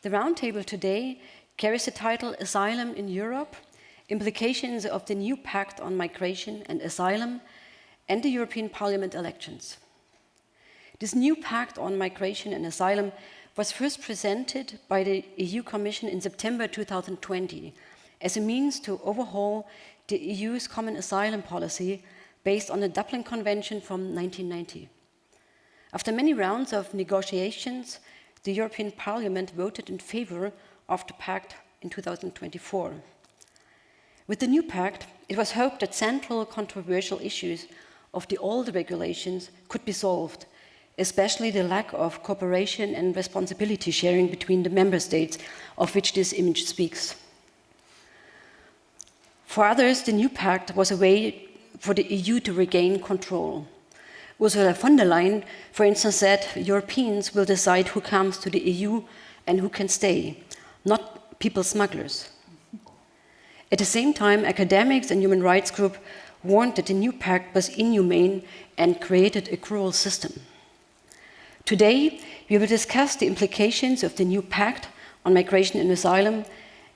The roundtable today carries the title Asylum in Europe, Implications of the New Pact on Migration and Asylum and the European Parliament elections. This new pact on migration and asylum was first presented by the EU Commission in September 2020 as a means to overhaul the EU's common asylum policy based on the Dublin Convention from 1990. After many rounds of negotiations, the European Parliament voted in favor of the pact in 2024. With the new pact, it was hoped that central controversial issues of the old regulations could be solved, especially the lack of cooperation and responsibility sharing between the member states, of which this image speaks. For others, the new pact was a way for the EU to regain control. Ursula von der Leyen, for instance, said Europeans will decide who comes to the EU and who can stay, not people smugglers. At the same time, academics and human rights groups warned that the new pact was inhumane and created a cruel system. Today, we will discuss the implications of the new pact on migration and asylum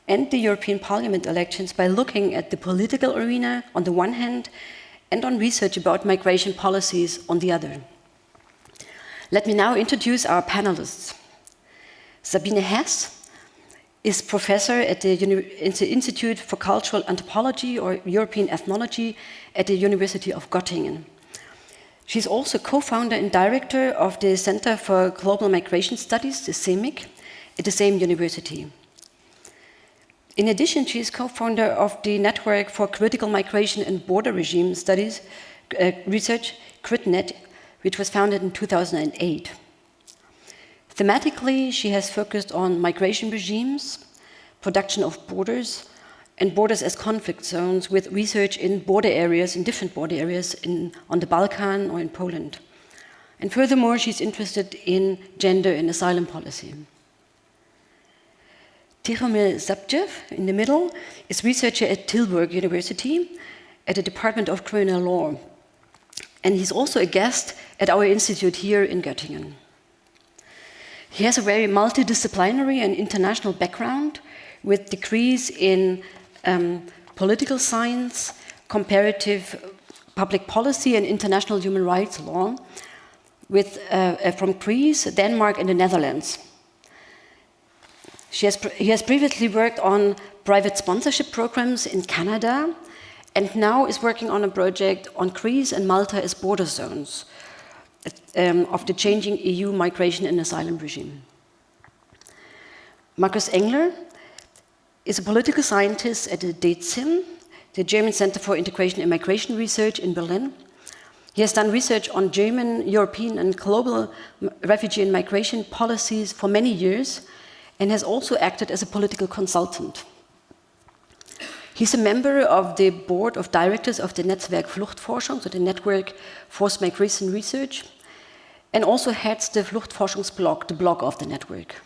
and the European Parliament elections by looking at the political arena on the one hand and on research about migration policies on the other. Let me now introduce our panelists. Sabine Hess is professor at the Institute for Cultural Anthropology or European Ethnology at the University of Göttingen. She's also co-founder and director of the Center for Global Migration Studies, the CEMIC, at the same university. In addition, she is co-founder of the Network for Critical Migration and Border Regime Studies Research, CRITNet, which was founded in 2008. Thematically, she has focused on migration regimes, production of borders, and borders as conflict zones with research in border areas, in different border areas on the Balkan or in Poland. And furthermore, she's interested in gender and asylum policy. Tihomir Zabjev, in the middle, is researcher at Tilburg University at the Department of Criminal Law. And he's also a guest at our institute here in Göttingen. He has a very multidisciplinary and international background with degrees in political science, comparative public policy and international human rights law from Greece, Denmark and the Netherlands. He has previously worked on private sponsorship programs in Canada and now is working on a project on Greece and Malta as border zones of the changing EU migration and asylum regime. Markus Engler is a political scientist at the DECIM, the German Center for Integration and Migration Research in Berlin. He has done research on German, European and global refugee and migration policies for many years and has also acted as a political consultant. He's a member of the board of directors of the Netzwerk Fluchtforschung, so the Network for Migration Research, and also heads the Fluchtforschungsblog, the blog of the network.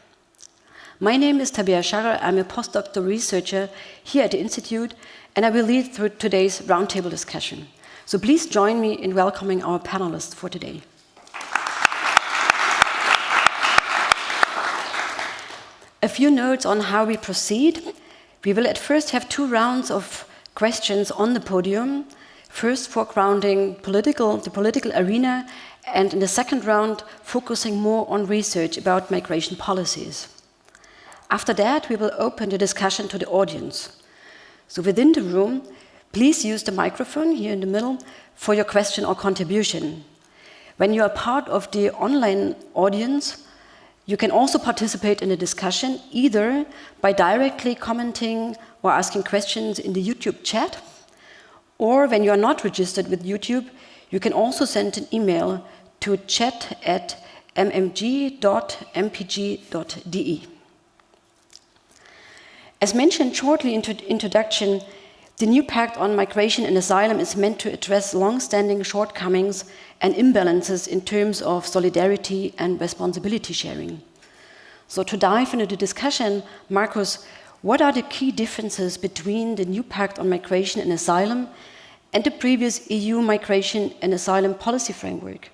My name is Tabea Scharrer. I'm a postdoctoral researcher here at the Institute, and I will lead through today's roundtable discussion. So please join me in welcoming our panelists for today. A few notes on how we proceed. We will at first have 2 rounds of questions on the podium. First, foregrounding the political arena, and in the second round, focusing more on research about migration policies. After that, we will open the discussion to the audience. So within the room, please use the microphone here in the middle for your question or contribution. When you are part of the online audience, you can also participate in the discussion either by directly commenting or asking questions in the YouTube chat, or when you are not registered with YouTube, you can also send an email to chat@mmg.mpg.de. As mentioned shortly in introduction, the new Pact on Migration and Asylum is meant to address long-standing shortcomings and imbalances in terms of solidarity and responsibility sharing. So to dive into the discussion, Markus, what are the key differences between the new Pact on Migration and Asylum and the previous EU migration and asylum policy framework?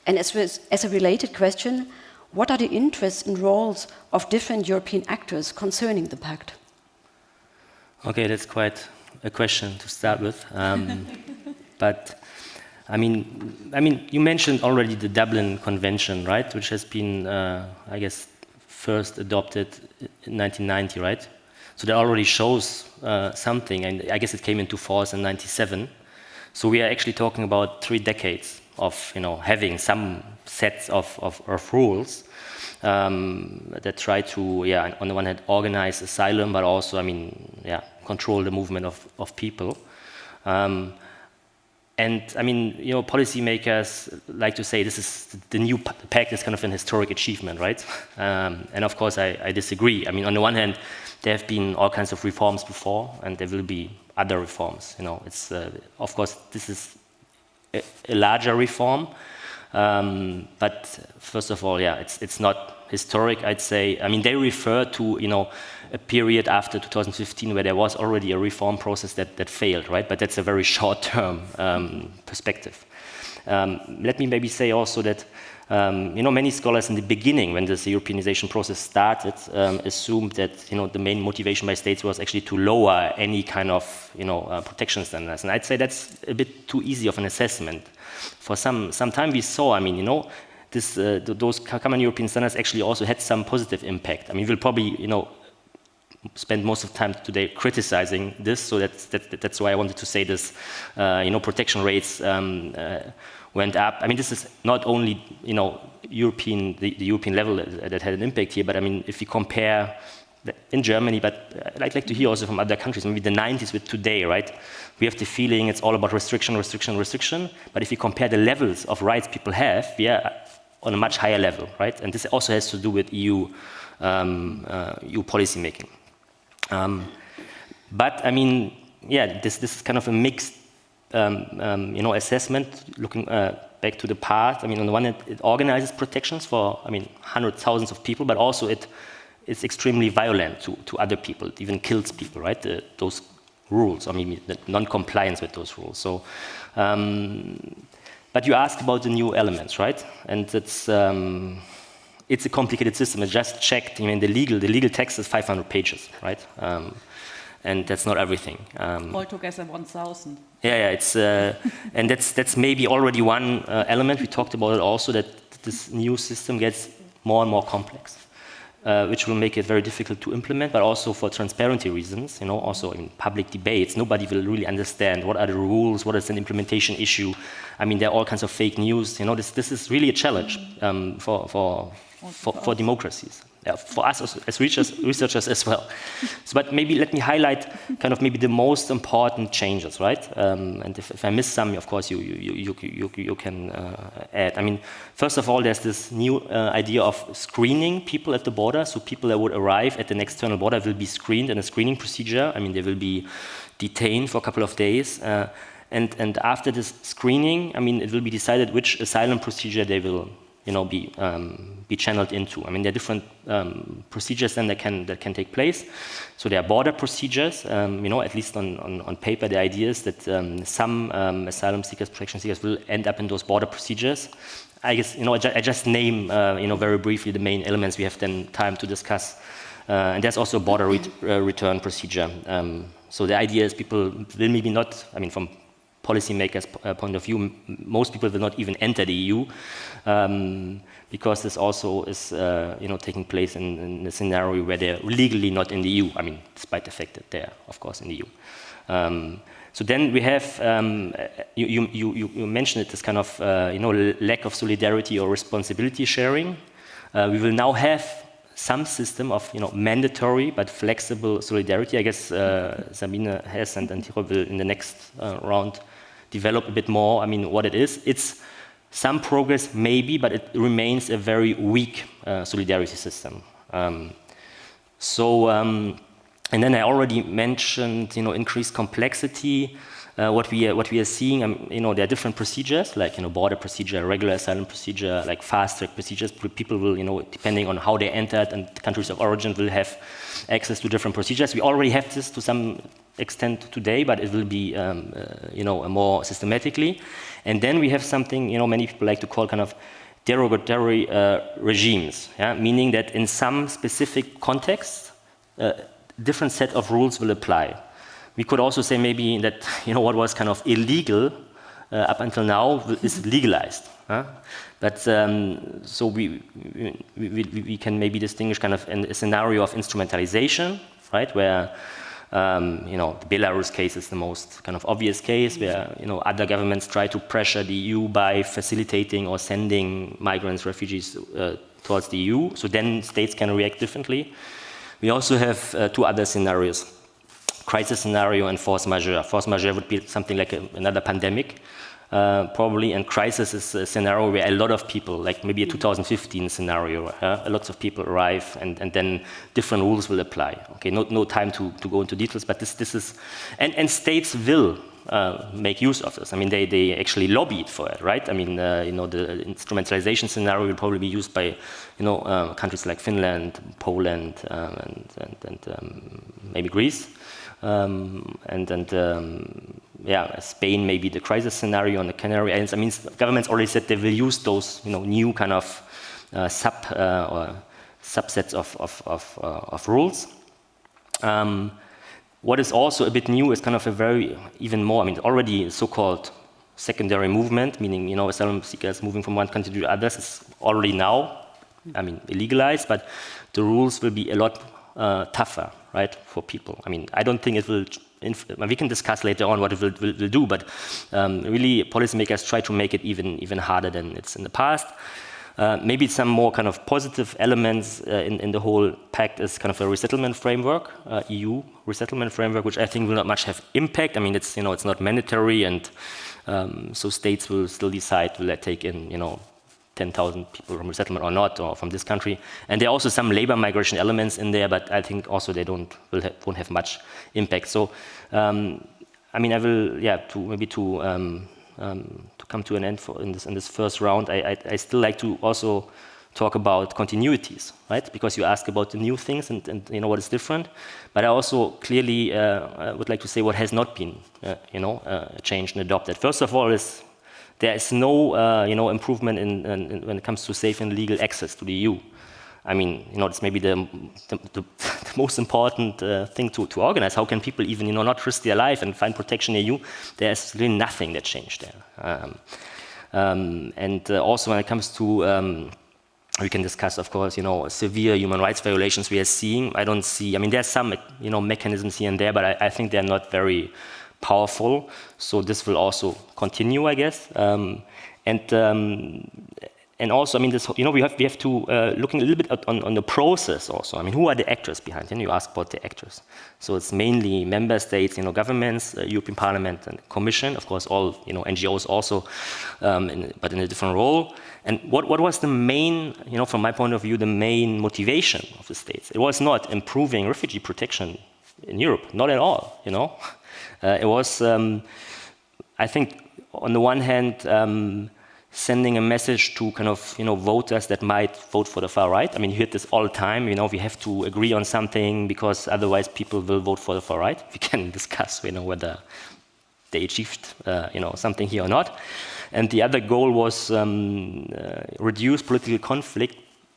And as a related question, what are the interests and roles of different European actors concerning the pact? Okay, that's quite a question to start with. But I mean, you mentioned already the Dublin Convention, right? Which has been, I guess, first adopted in 1990, right? So that already shows something, and I guess it came into force in '97. So we are actually talking about 3 decades of, having some sets of rules that try to, on the one hand, organize asylum, but also, control the movement of people. And policymakers like to say this is the new pact is kind of an historic achievement, right? And of course, I disagree. I mean, on the one hand, there have been all kinds of reforms before, and there will be other reforms. It's of course this is a larger reform, but first of all, it's not historic. I'd say. I mean, they refer to a period after 2015 where there was already a reform process that failed, right? But that's a very short-term perspective. Let me maybe say also that many scholars in the beginning, when this Europeanization process started, assumed that the main motivation by states was actually to lower any kind of protection standards, and I'd say that's a bit too easy of an assessment. For some time we saw, those common European standards actually also had some positive impact. I mean, we'll probably spend most of the time today criticizing this, so that's why I wanted to say this. Protection rates went up. I mean, this is not only the European level that had an impact here, but I mean, if you compare in Germany, but I'd like to hear also from other countries, maybe the 90s with today, right? We have the feeling it's all about restriction. But if you compare the levels of rights people have, we are on a much higher level, right? And this also has to do with EU policy making. But I mean, this is kind of a mixed, assessment. Looking back to the past, I mean, on the one hand, it organizes protections for, hundreds, thousands of people, but also it's extremely violent to other people. It even kills people, right? Those rules, the non-compliance with those rules. So, but you asked about the new elements, right? And it's a complicated system. I just checked. I mean, the legal text is 500 pages, right? And that's not everything. Altogether 1,000. Yeah. It's and that's maybe already one element. We talked about it also, that this new system gets more and more complex, which will make it very difficult to implement. But also for transparency reasons, also in public debates, nobody will really understand what are the rules, what is an implementation issue. I mean, there are all kinds of fake news. This is really a challenge for democracies. For us as researchers as well. But maybe let me highlight kind of maybe the most important changes, right? And if I miss some, of course, you can add. I mean, first of all, there's this new idea of screening people at the border. So people that would arrive at an external border will be screened in a screening procedure. I mean, they will be detained for a couple of days. And after this screening, I mean, it will be decided which asylum procedure they will be channeled into. I mean, there are different procedures then that can take place. So there are border procedures. At least on paper, the idea is that some asylum seekers, protection seekers, will end up in those border procedures. I guess I just name very briefly the main elements. We have then time to discuss. And there's also a border return procedure. So the idea is people will maybe not. I mean, from policymakers' point of view, most people will not even enter the EU, because this also is taking place in a scenario where they're legally not in the EU. I mean, despite the fact that they're, of course, in the EU. So then we have, you mentioned it, this kind of lack of solidarity or responsibility sharing. We will now have some system of mandatory but flexible solidarity. I guess Sabine Hess and Tiro will in the next round develop a bit more. I mean, what it is. It's some progress maybe, but it remains a very weak solidarity system. And then I already mentioned increased complexity. What we are seeing, there are different procedures, like border procedure, regular asylum procedure, like fast-track procedures. People will, depending on how they entered and countries of origin, will have access to different procedures. We already have this to some extent today, but it will be, more systematically. And then we have something, many people like to call kind of derogatory regimes, yeah? Meaning that in some specific context, different set of rules will apply. We could also say maybe that what was kind of illegal up until now is legalized. But so we can maybe distinguish kind of a scenario of instrumentalization, right, where the Belarus case is the most kind of obvious case, where other governments try to pressure the EU by facilitating or sending migrants, refugees towards the EU. So then states can react differently. We also have two other scenarios: crisis scenario and force majeure. Force majeure would be something like another pandemic, probably, and crisis is a scenario where a lot of people, like maybe a 2015 scenario, lots of people arrive, and then different rules will apply. Okay, no time to go into details, but this is, and states will make use of this. I mean, they actually lobbied for it, right? I mean, the instrumentalization scenario will probably be used by, countries like Finland, Poland, and maybe Greece. Spain may be the crisis scenario on the Canary Islands. I mean, governments already said they will use those, new kind of or subsets of rules. What is also a bit new is kind of even more. I mean, already so-called secondary movement, meaning asylum seekers moving from one country to others, is already now, I mean, illegalized, but the rules will be a lot tougher, right, for people. I mean, I don't think it will. We can discuss later on what it will do, but really, policymakers try to make it even harder than it's in the past. Maybe some more kind of positive elements in the whole pact is kind of a resettlement framework, EU resettlement framework, which I think will not much have impact. I mean, it's not mandatory, and so states will still decide will they take in 10,000 people from resettlement or not, or from this country. And there are also some labor migration elements in there, but I think also they won't have much impact. So, I mean, I will, to come to an end in this first round, I still like to also talk about continuities, right? Because you ask about the new things and what is different, but I also clearly would like to say what has not been, changed and adopted. First of all, there is no, improvement when it comes to safe and legal access to the EU. I mean, it's maybe the most important thing to organize. How can people even, not risk their life and find protection in the EU? There's really nothing that changed there. And also when it comes to, we can discuss, of course, severe human rights violations we are seeing. I don't see, I mean, there's some, mechanisms here and there, but I think they're not very powerful. So this will also continue, I guess. And also, I mean, this, we have to looking a little bit on the process also. I mean, who are the actors behind? And you ask about the actors. So it's mainly member states, governments, European Parliament and Commission, of course, all NGOs also, but in a different role. And what was the main, from my point of view, the main motivation of the states? It was not improving refugee protection in Europe, not at all. It was, I think, on the one hand, sending a message to kind of, voters that might vote for the far right. I mean, you hear this all the time, we have to agree on something because otherwise people will vote for the far right. We can discuss, whether they achieved, something here or not. And the other goal was reduce political conflict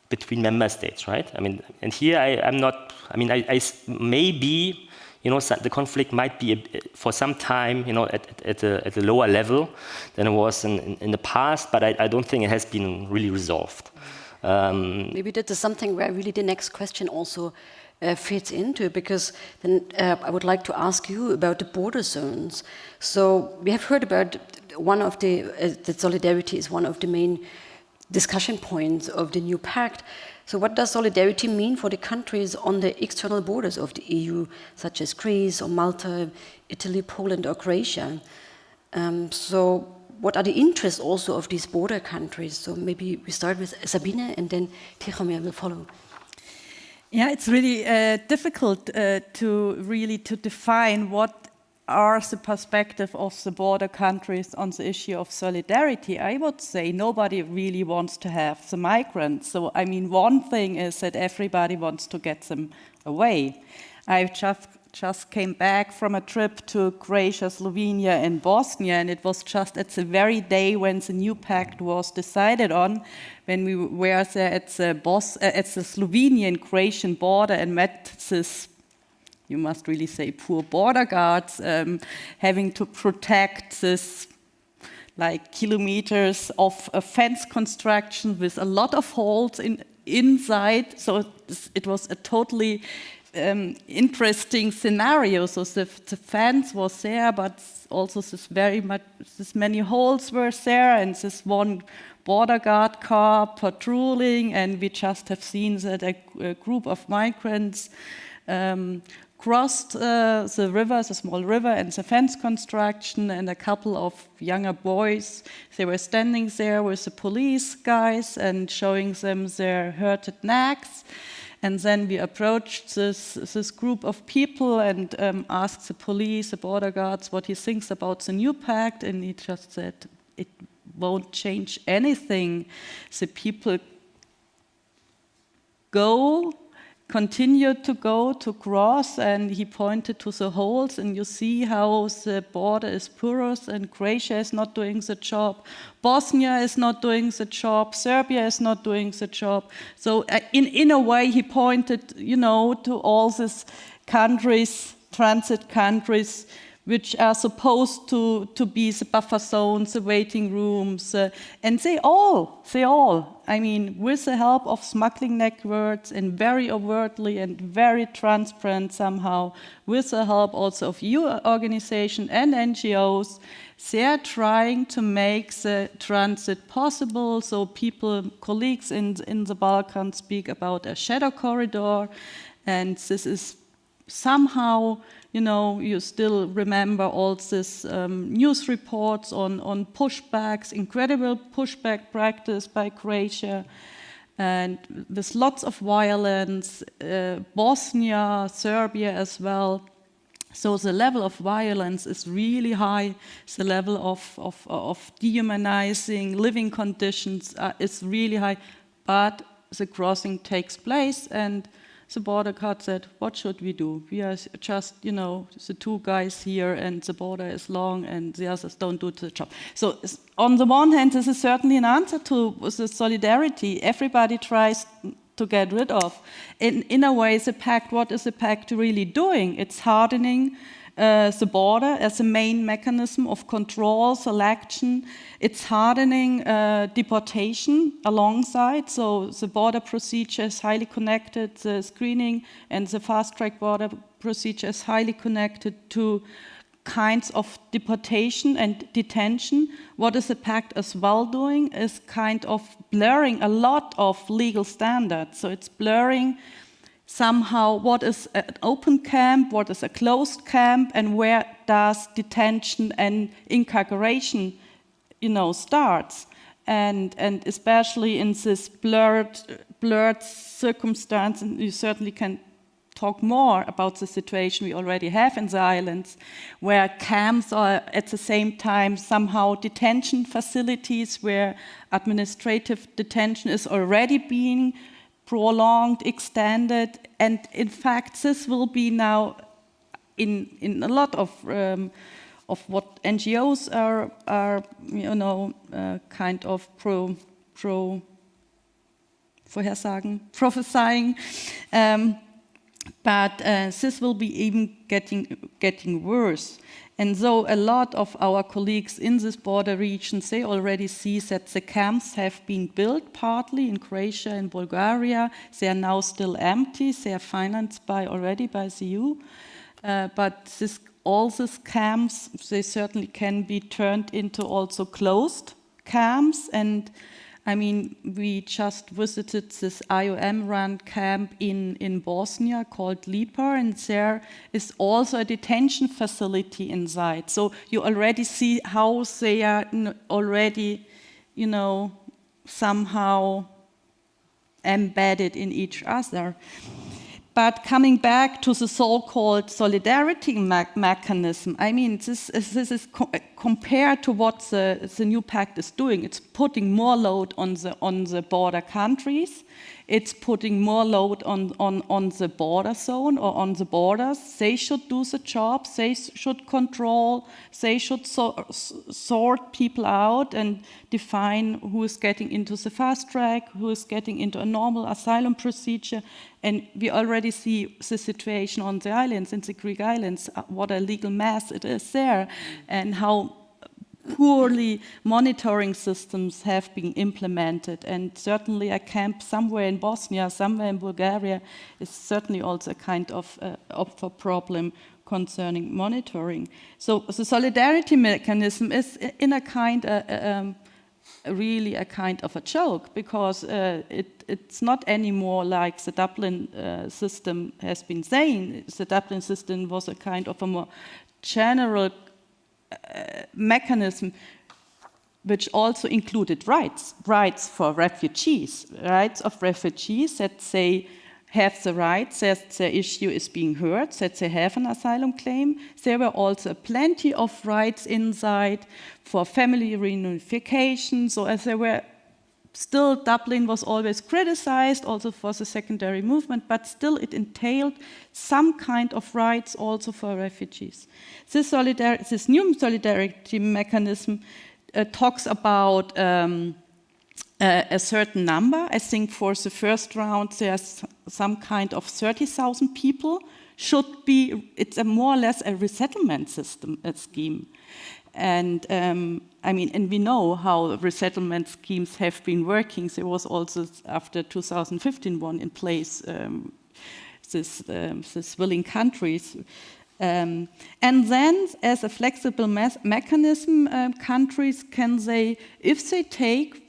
between member states, right? I mean, and here I'm not, I mean, I maybe, the conflict might be for some time, at a lower level than it was in the past, but I don't think it has been really resolved. Maybe that is something where really the next question also fits into, because then I would like to ask you about the border zones. So we have heard about one of that solidarity is one of the main discussion points of the new pact. So what does solidarity mean for the countries on the external borders of the EU, such as Greece or Malta, Italy, Poland or Croatia? So what are the interests also of these border countries? So maybe we start with Sabine and then Tihomir will follow. Yeah, it's really difficult to define what are the perspective of the border countries on the issue of solidarity. I would say nobody really wants to have the migrants. So, I mean, one thing is that everybody wants to get them away. I've just came back from a trip to Croatia, Slovenia, and Bosnia, and it was just at the very day when the new pact was decided on, when we were there at the Slovenian-Croatian border and met this, you must really say, poor border guards having to protect this like kilometers of a fence construction with a lot of holes inside. So it was a totally interesting scenario. So the fence was there, but also this many holes were there, and this one border guard car patrolling, and we just have seen that a group of migrants crossed the river, the small river, and the fence construction, and a couple of younger boys, they were standing there with the police guys and showing them their hurted necks. And then we approached this group of people and asked the police, the border guards, what he thinks about the new pact, and he just said, it won't change anything. The people continue to go to cross, and he pointed to the holes, and you see how the border is porous, and Croatia is not doing the job, Bosnia is not doing the job, Serbia is not doing the job. So in a way he pointed, to all these countries, transit countries, which are supposed to be the buffer zones, the waiting rooms, and they all, I mean, with the help of smuggling networks and very overtly and very transparent somehow, with the help also of EU organizations and NGOs, they're trying to make the transit possible. So colleagues in the Balkans speak about a shadow corridor, and this is somehow, you still remember all these news reports on pushbacks, incredible pushback practice by Croatia, and with lots of violence, Bosnia, Serbia as well. So the level of violence is really high. The level of dehumanizing living conditions is really high, but the crossing takes place, and the border guard said, what should we do? We are just, the two guys here, and the border is long, and the others don't do the job. So on the one hand, this is certainly an answer to the solidarity everybody tries to get rid of. In a way, the pact, what is the pact really doing? It's hardening the border as a main mechanism of control, selection. It's hardening deportation alongside. So the border procedure is highly connected, the screening and the fast-track border procedure is highly connected to kinds of deportation and detention. What is the pact as well doing is kind of blurring a lot of legal standards. So it's blurring somehow what is an open camp, what is a closed camp, and where does detention and incarceration, starts. And especially in this blurred circumstance, and you certainly can talk more about the situation we already have in the islands, where camps are at the same time somehow detention facilities, where administrative detention is already being prolonged, extended, and in fact, this will be now in a lot of what NGOs are kind of prophesying, but this will be even getting worse. And so a lot of our colleagues in this border regions, they already see that the camps have been built partly in Croatia and Bulgaria. They are now still empty. They are financed already by the EU. But all these camps, they certainly can be turned into also closed camps. And I mean, we just visited this IOM-run camp in Bosnia called Lipa, and there is also a detention facility inside. So you already see how they are already, somehow embedded in each other. But coming back to the so-called solidarity mechanism, I mean, this is compared to what the new pact is doing. It's putting more load on the border countries. It's putting more load on the border zone or on the borders. They should do the job. They should control. They should sort people out and define who is getting into the fast track, who is getting into a normal asylum procedure. And we already see the situation on the islands, in the Greek islands, what a legal mess it is there, and how poorly monitoring systems have been implemented. And certainly a camp somewhere in Bosnia, somewhere in Bulgaria, is certainly also a kind of a problem concerning monitoring. So the solidarity mechanism is in a kind really a kind of a joke, because it's not anymore like the Dublin system has been saying. The Dublin system was a kind of a more general mechanism which also included rights for refugees, rights of refugees, that they have the rights, that their issue is being heard, that they have an asylum claim. There were also plenty of rights inside for family reunification. So as there were still, Dublin was always criticized also for the secondary movement, but still it entailed some kind of rights also for refugees. This new solidarity mechanism talks about a certain number. I think for the first round there's some kind of 30,000 people should be. It's more or less a resettlement system, a scheme. And I mean, and we know how resettlement schemes have been working. There was also, after 2015, one in place, this willing countries. And then, as a flexible mechanism, countries can say, if they take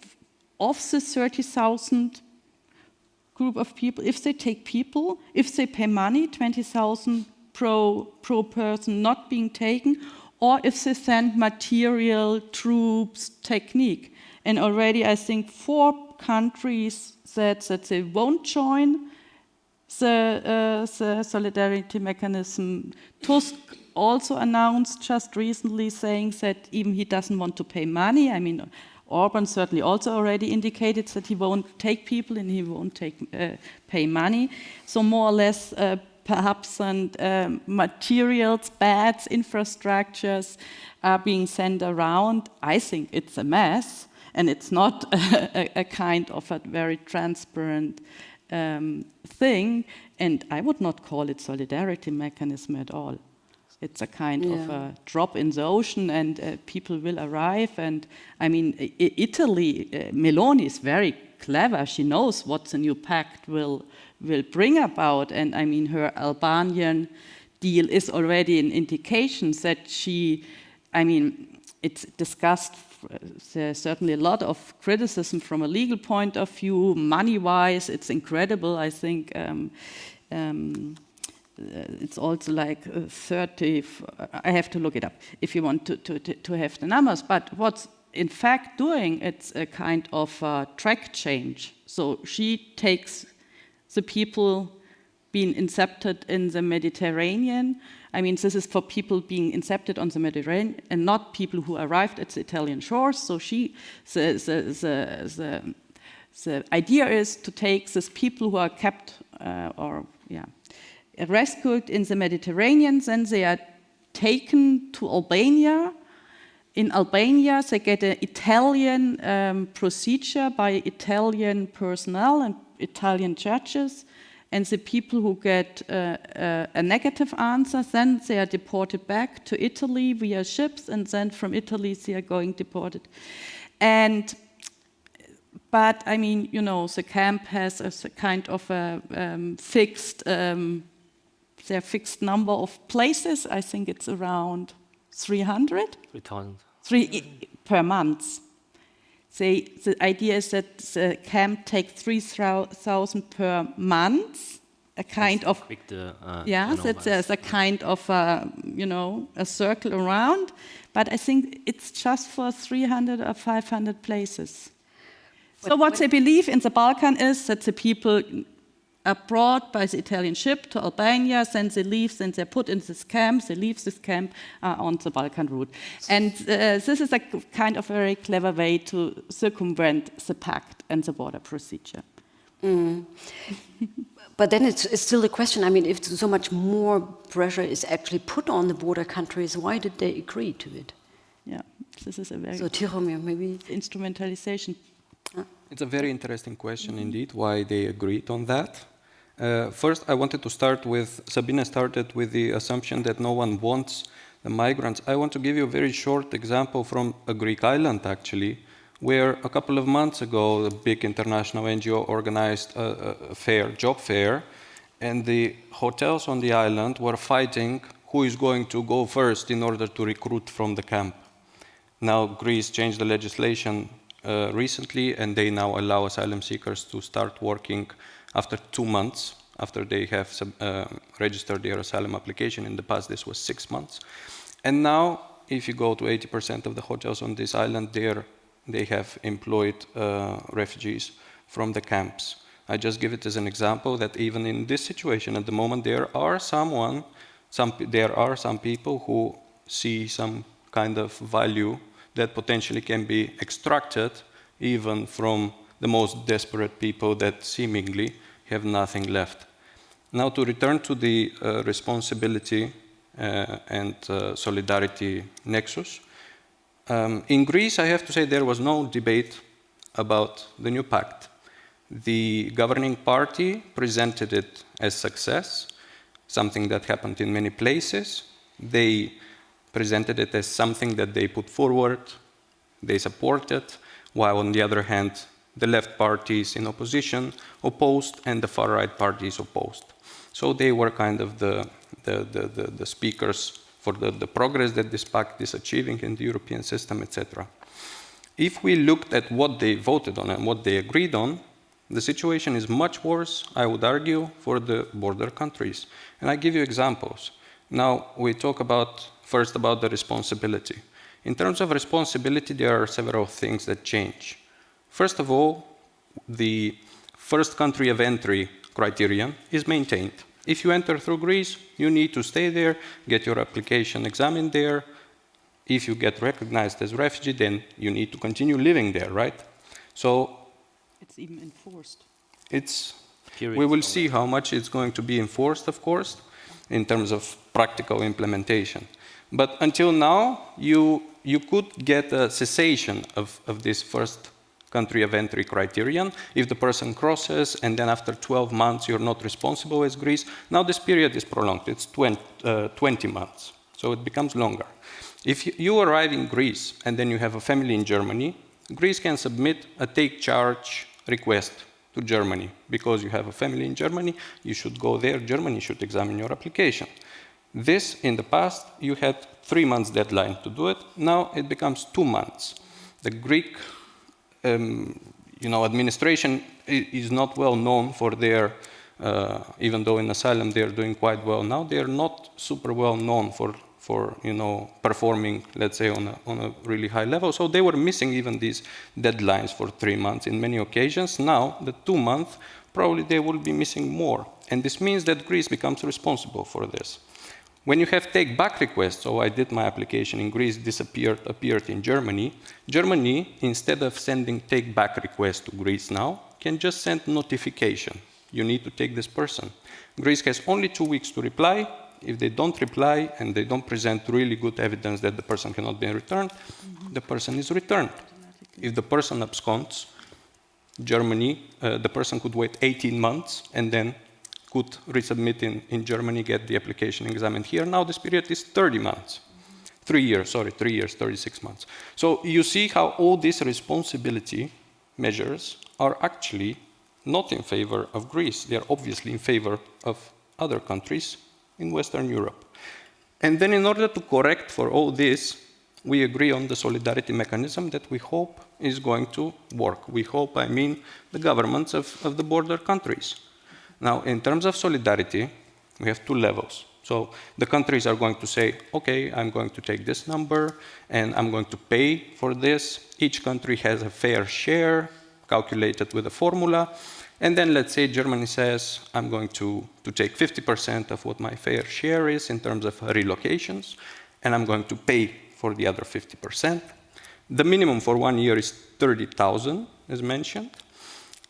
of the 30,000 group of people, if they take people, if they pay money, 20,000 pro person not being taken, or if they send material, troops, technique. And already I think 4 countries said that they won't join the solidarity mechanism. Tusk also announced just recently saying that even he doesn't want to pay money. I mean, Orban certainly also already indicated that he won't take people and he won't pay money. So more or less, perhaps materials, beds, infrastructures are being sent around. I think it's a mess, and it's not a kind of a very transparent thing. And I would not call it solidarity mechanism at all. It's a kind of a drop in the ocean, and people will arrive. And I mean, Italy, Meloni is very clever. She knows what the new pact will bring about. And I mean, her Albanian deal is already an indication that she, I mean, it's discussed. There's certainly a lot of criticism from a legal point of view. Money-wise, it's incredible. I think it's also like 30. I have to look it up if you want to have the numbers. But what's in fact doing, it's a kind of track change. So she takes the people being incepted in the Mediterranean. I mean, this is for people being incepted on the Mediterranean and not people who arrived at the Italian shores. So the idea is to take these people who are kept rescued in the Mediterranean, then they are taken to Albania. In Albania, they get an Italian procedure by Italian personnel and Italian judges, and the people who get a negative answer, then they are deported back to Italy via ships, and then from Italy they are going deported. But I mean, you know, the camp has a kind of a fixed number of places. I think it's around 300? 3,000. 3 per month. The idea is that the camp takes 3,000 per month, a kind of, that's a kind of, a circle around. But I think it's just for 300 or 500 places. So what they believe in the Balkan is that the people are brought by the Italian ship to Albania, then they leave, then they're put in this camp, they leave this camp on the Balkan route. And this is a kind of very clever way to circumvent the pact and the border procedure. But then it's still a question. I mean, if so much more pressure is actually put on the border countries, why did they agree to it? Yeah, this is a very Tiromir, maybe instrumentalization. It's a very interesting question indeed, why they agreed on that. First, I wanted to start with, Sabine started with the assumption that no one wants the migrants. I want to give you a very short example from a Greek island, actually, where a couple of months ago, a big international NGO organized a fair, job fair, and the hotels on the island were fighting who is going to go first in order to recruit from the camp. Now, Greece changed the legislation recently, and they now allow asylum seekers to start working after 2 months, after they have registered their asylum application. In the past, this was 6 months. And now, if you go to 80% of the hotels on this island, they have employed refugees from the camps. I just give it as an example that even in this situation at the moment, there are some people who see some kind of value that potentially can be extracted even from the most desperate people that seemingly have nothing left. Now, to return to the responsibility and solidarity nexus, in Greece, I have to say there was no debate about the new pact. The governing party presented it as success, something that happened in many places. They presented it as something that they put forward, they supported, while on the other hand, the left parties in opposition opposed and the far-right parties opposed. So they were kind of the speakers for the progress that this pact is achieving in the European system, etc. If we looked at what they voted on and what they agreed on, the situation is much worse, I would argue, for the border countries. And I give you examples. Now, we talk first about the responsibility. In terms of responsibility, there are several things that change. First of all, the first country of entry criterion is maintained. If you enter through Greece, you need to stay there, get your application examined there. If you get recognized as a refugee, then you need to continue living there, right? So it's even enforced. We will see how much it's going to be enforced, of course, in terms of practical implementation. But until now, you could get a cessation of this first country of entry criterion if the person crosses and then after 12 months you're not responsible as Greece. Now this period is prolonged, it's 20 months, so it becomes longer. If you arrive in Greece and then you have a family in Germany, Greece can submit a take charge request to Germany. Because you have a family in Germany, you should go there, Germany should examine your application. This, in the past, you had 3 months deadline to do it. Now it becomes 2 months. The Greek administration is not well known for their, even though in asylum they're doing quite well now, they're not super well known for performing, let's say, on a really high level. So they were missing even these deadlines for 3 months in many occasions. Now, the 2 months, probably they will be missing more. And this means that Greece becomes responsible for this. When you have take-back requests, so I did my application in Greece, this appeared in Germany. Germany, instead of sending take-back requests to Greece now, can just send notification. You need to take this person. Greece has only 2 weeks to reply. If they don't reply and they don't present really good evidence that the person cannot be returned, the person is returned. If the person absconds, Germany, the person could wait 18 months and then could resubmit in Germany, get the application examined here. Now this period is 30 months. 3 years, 36 months. So you see how all these responsibility measures are actually not in favor of Greece. They are obviously in favor of other countries in Western Europe. And then in order to correct for all this, we agree on the solidarity mechanism that we hope is going to work. We hope, I mean, the governments of the border countries. Now, in terms of solidarity, we have 2 levels. So the countries are going to say, okay, I'm going to take this number and I'm going to pay for this. Each country has a fair share calculated with a formula. And then let's say Germany says, I'm going to take 50% of what my fair share is in terms of relocations, and I'm going to pay for the other 50%. The minimum for 1 year is 30,000, as mentioned.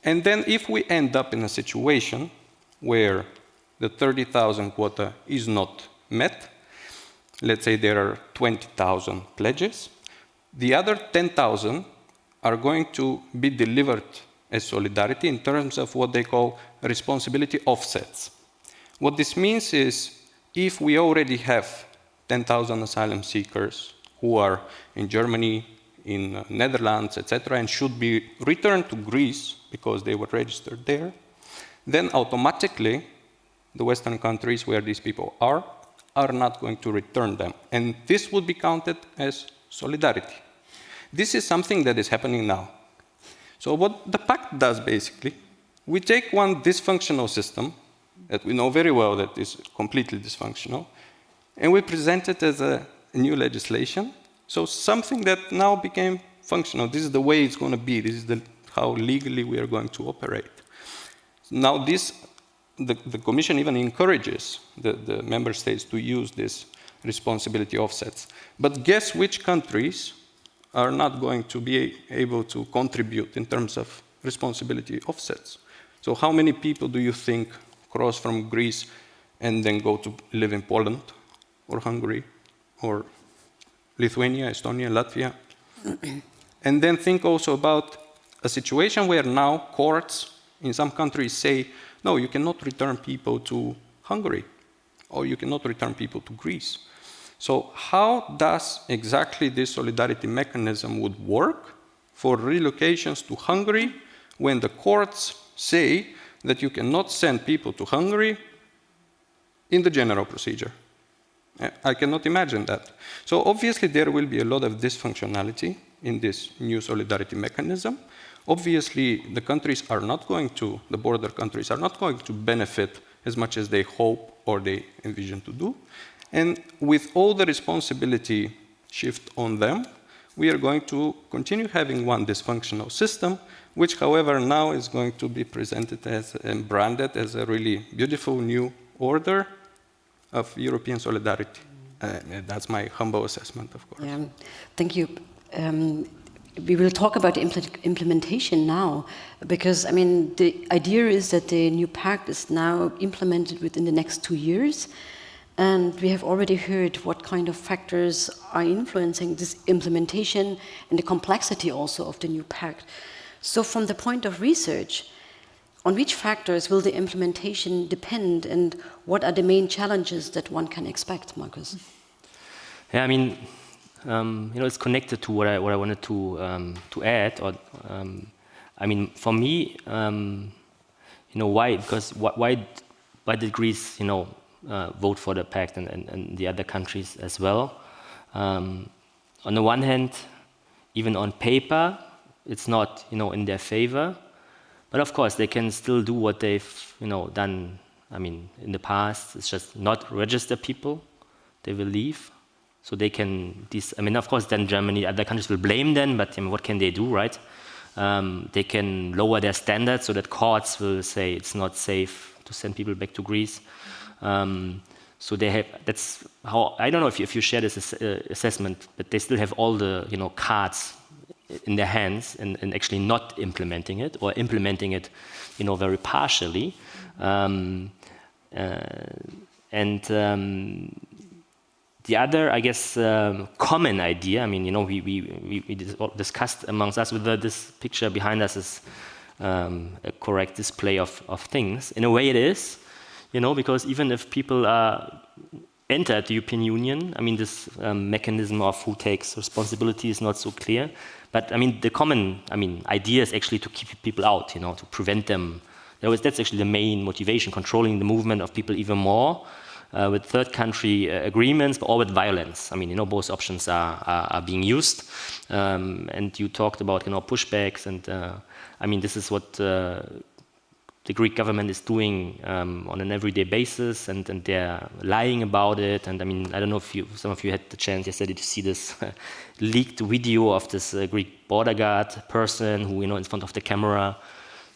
And then if we end up in a situation where the 30,000 quota is not met, let's say there are 20,000 pledges, the other 10,000 are going to be delivered as solidarity in terms of what they call responsibility offsets. What this means is if we already have 10,000 asylum seekers who are in Germany, in Netherlands, etc., and should be returned to Greece because they were registered there, then automatically the Western countries where these people are not going to return them. And this would be counted as solidarity. This is something that is happening now. So what the Pact does basically, we take one dysfunctional system that we know very well that is completely dysfunctional, and we present it as a new legislation. So something that now became functional. This is the way it's going to be. This is how legally we are going to operate. Now the Commission even encourages the member states to use this responsibility offsets. But guess which countries are not going to be able to contribute in terms of responsibility offsets? So how many people do you think cross from Greece and then go to live in Poland or Hungary or Lithuania, Estonia, Latvia? And then think also about a situation where now courts in some countries say, no, you cannot return people to Hungary, or you cannot return people to Greece. So how does exactly this solidarity mechanism would work for relocations to Hungary when the courts say that you cannot send people to Hungary in the general procedure? I cannot imagine that. So obviously there will be a lot of dysfunctionality in this new solidarity mechanism. Obviously the countries are not going to, the border countries are not going to benefit as much as they hope or they envision to do. And with all the responsibility shift on them, we are going to continue having one dysfunctional system, which however now is going to be presented as and branded as a really beautiful new order of European solidarity. That's my humble assessment, of course. Yeah, thank you. We will talk about the implementation now, because I mean the idea is that the new pact is now implemented within the next 2 years, and we have already heard what kind of factors are influencing this implementation and the complexity also of the new pact. So from the point of research, on which factors will the implementation depend, and what are the main challenges that one can expect, Markus? Yeah, I mean, it's connected to what I wanted to add. Or, I mean, for me, why? Because why did Greece, vote for the pact and the other countries as well? On the one hand, even on paper, it's not, in their favor. But of course, they can still do what they've, done. I mean, in the past, it's just not register people. They will leave. So they can, of course, then Germany, other countries will blame them, but what can they do, right? They can lower their standards so that courts will say it's not safe to send people back to Greece. So they have, that's how, I don't know if you share this assessment, but they still have all the, cards in their hands and actually not implementing it, or implementing it, very partially. The other, I guess, common idea, I mean, we discussed amongst us whether this picture behind us is a correct display of things. In a way it is, because even if people enter the European Union, I mean, this mechanism of who takes responsibility is not so clear. But, I mean, the common, idea is actually to keep people out, to prevent them. That's actually the main motivation, controlling the movement of people even more. With third country agreements, or with violence. I mean, both options are being used. And you talked about, pushbacks, and I mean, this is what the Greek government is doing on an everyday basis, and they're lying about it. And I mean, I don't know if some of you had the chance yesterday to see this leaked video of this Greek border guard person who, in front of the camera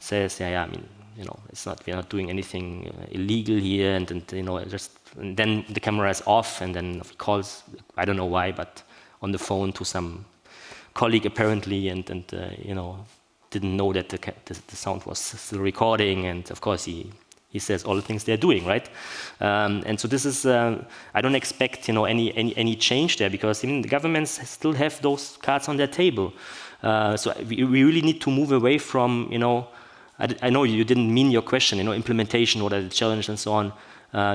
says, I mean, we're not doing anything illegal here, and and then the camera is off, and then he calls, I don't know why, but on the phone to some colleague apparently, and didn't know that the sound was still recording, and of course he says all the things they're doing, right? And so this is, I don't expect any change there, because the governments still have those cards on their table. So we really need to move away from, I know you didn't mean your question, implementation, what are the challenges and so on.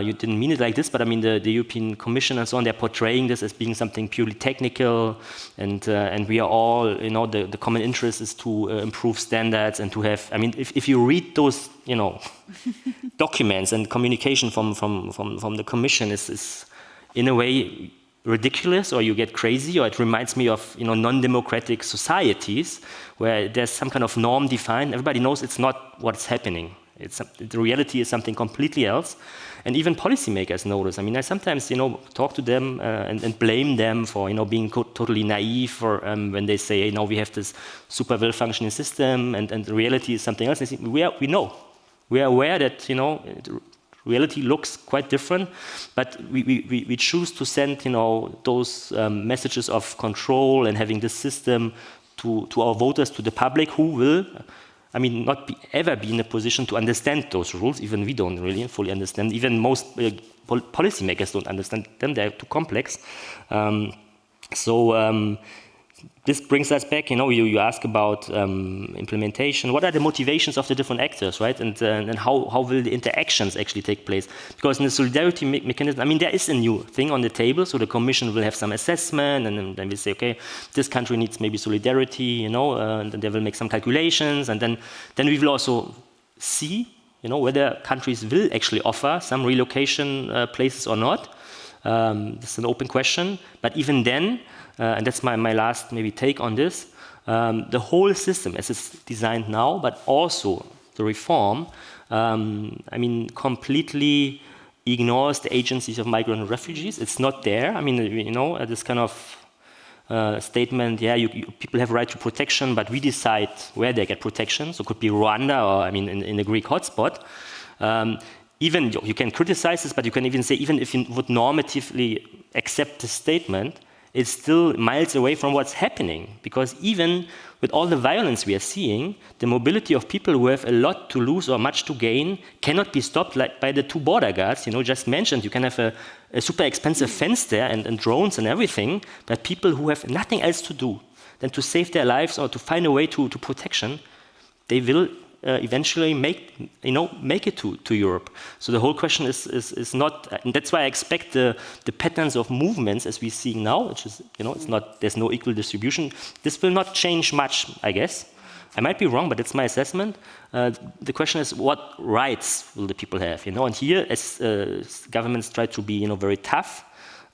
You didn't mean it like this, but I mean the European Commission and so on, they're portraying this as being something purely technical, and we are all, the common interest is to improve standards and to have, I mean, if you read those, documents and communication from the Commission is in a way ridiculous, or you get crazy, or it reminds me of, non-democratic societies where there's some kind of norm defined. Everybody knows it's not what's happening. The reality is something completely else. And even policymakers know this. I mean, I sometimes, talk to them and blame them for, being totally naive, or when they say, we have this super well-functioning system, and the reality is something else. We know. We are aware that, reality looks quite different, but we choose to send, those messages of control and having this system to our voters, to the public, who will, not ever be in a position to understand those rules. Even we don't really fully understand. Even most policymakers don't understand them. They're too complex. This brings us back, you ask about implementation. What are the motivations of the different actors, right? And how will the interactions actually take place? Because in the solidarity mechanism, there is a new thing on the table. So the Commission will have some assessment, and then we say, okay, this country needs maybe solidarity, and then they will make some calculations, and then we will also see, whether countries will actually offer some relocation places or not. This is an open question. But even then, and that's my last maybe take on this, the whole system as it's designed now, but also the reform, completely ignores the agencies of migrant and refugees. It's not there. This kind of statement, people have a right to protection, but we decide where they get protection. So it could be Rwanda, or in a Greek hotspot. Even you can criticize this, but you can even say, even if you would normatively accept the statement, it's still miles away from what's happening. Because even with all the violence we are seeing, the mobility of people who have a lot to lose or much to gain cannot be stopped by the two border guards, just mentioned. You can have a super expensive fence there and drones and everything, but people who have nothing else to do than to save their lives or to find a way to protection, they will eventually make it to Europe. So the whole question is not, and that's why I expect the patterns of movements as we see now, which is, it's not, there's no equal distribution. This will not change much, I guess. I might be wrong, but it's my assessment. The question is, what rights will the people have? And here, as governments try to be, very tough,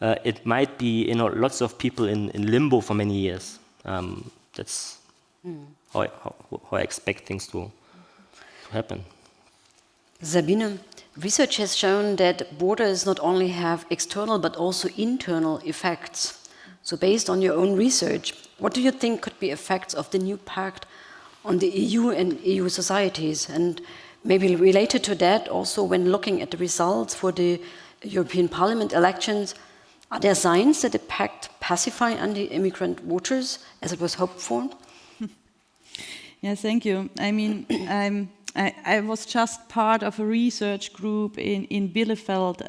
it might be, lots of people in limbo for many years. That's how I expect things to happen. Sabine, research has shown that borders not only have external but also internal effects. So based on your own research, what do you think could be effects of the new pact on the EU and EU societies? And maybe related to that, also when looking at the results for the European Parliament elections, are there signs that the pact pacify anti-immigrant voters as it was hoped for? Yeah, thank you. I was just part of a research group in Bielefeld,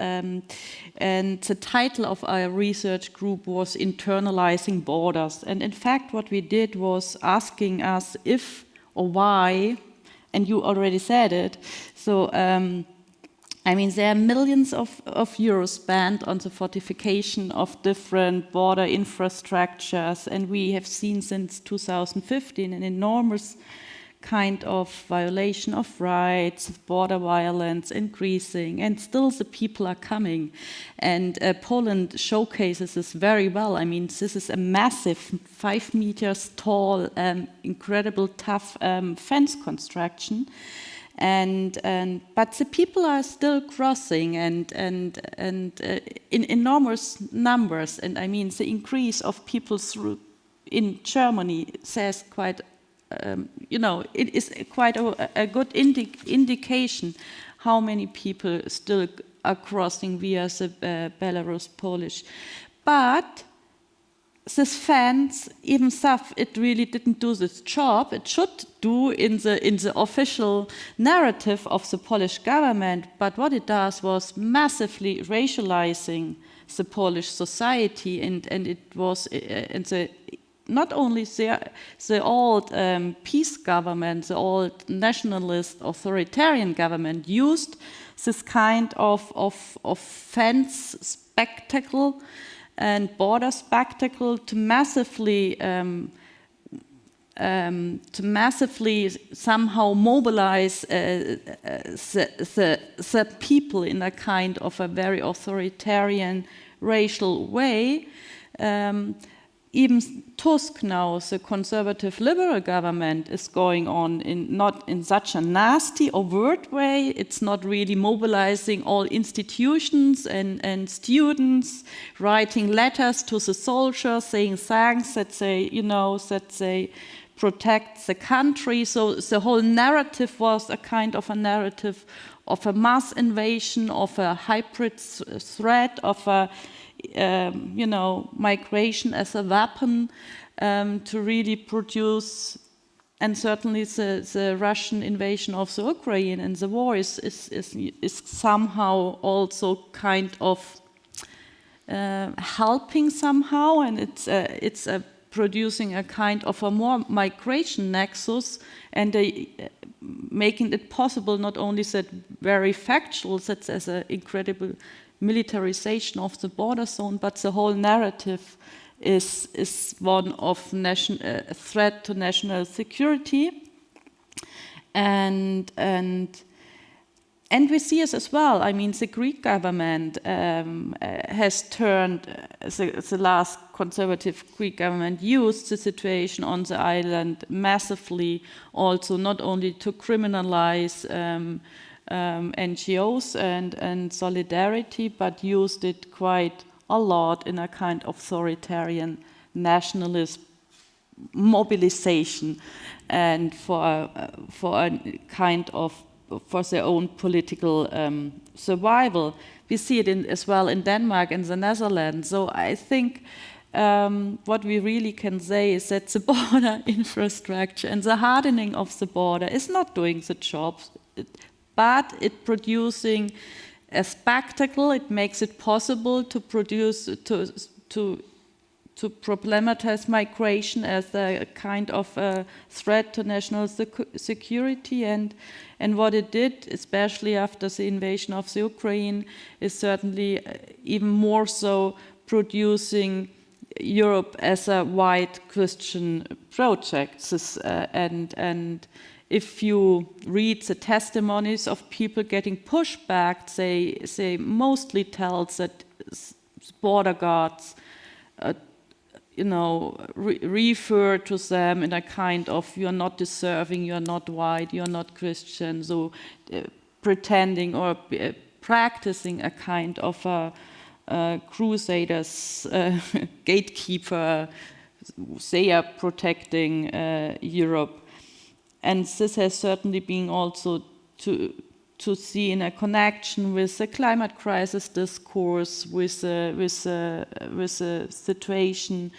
and the title of our research group was Internalizing Borders. And in fact, what we did was asking us if or why, and you already said it. So, there are millions of euros spent on the fortification of different border infrastructures, and we have seen since 2015 an enormous kind of violation of rights, border violence increasing, and still the people are coming. And Poland showcases this very well. This is a massive 5 meters tall, incredible tough fence construction. But the people are still crossing and in enormous numbers. And I mean, the increase of people in Germany says quite, it is quite a good indication how many people still are crossing via the Belarus-Polish. But this fence, even if it really didn't do this job, it should do in the official narrative of the Polish government. But what it does was massively racializing the Polish society, and it was not only the old peace government, the old nationalist authoritarian government used this kind of fence spectacle and border spectacle to massively somehow mobilize the people in a kind of a very authoritarian racial way. Even Tusk now, the conservative liberal government, is going on not in such a nasty, overt way. It's not really mobilizing all institutions and students, writing letters to the soldiers, saying thanks that they protect the country. So the whole narrative was a kind of a narrative of a mass invasion, of a hybrid threat, of a migration as a weapon to really produce, and certainly the Russian invasion of the Ukraine and the war is somehow also kind of helping somehow, and it's producing a kind of a more migration nexus, and making it possible not only that very factual, that as an incredible militarization of the border zone, but the whole narrative is one of threat to national security, and we see it as well. I mean, the Greek government has turned the last conservative Greek government used the situation on the island massively, also not only to criminalize NGOs and solidarity, but used it quite a lot in a kind of authoritarian nationalist mobilization, and for their own political survival. We see it as well in Denmark and the Netherlands. So I think what we really can say is that the border infrastructure and the hardening of the border is not doing the job, but it producing a spectacle. It makes it possible to produce to problematize migration as a kind of a threat to national security, and what it did, especially after the invasion of the Ukraine, is certainly even more so producing Europe as a white Christian project. And if you read the testimonies of people getting pushed back, they mostly tell that border guards refer to them in a kind of, you're not deserving, you're not white, you're not Christian, so pretending or practicing a kind of a crusaders, gatekeeper. They are protecting Europe. And this has certainly been also to see in a connection with the climate crisis discourse, with the situation,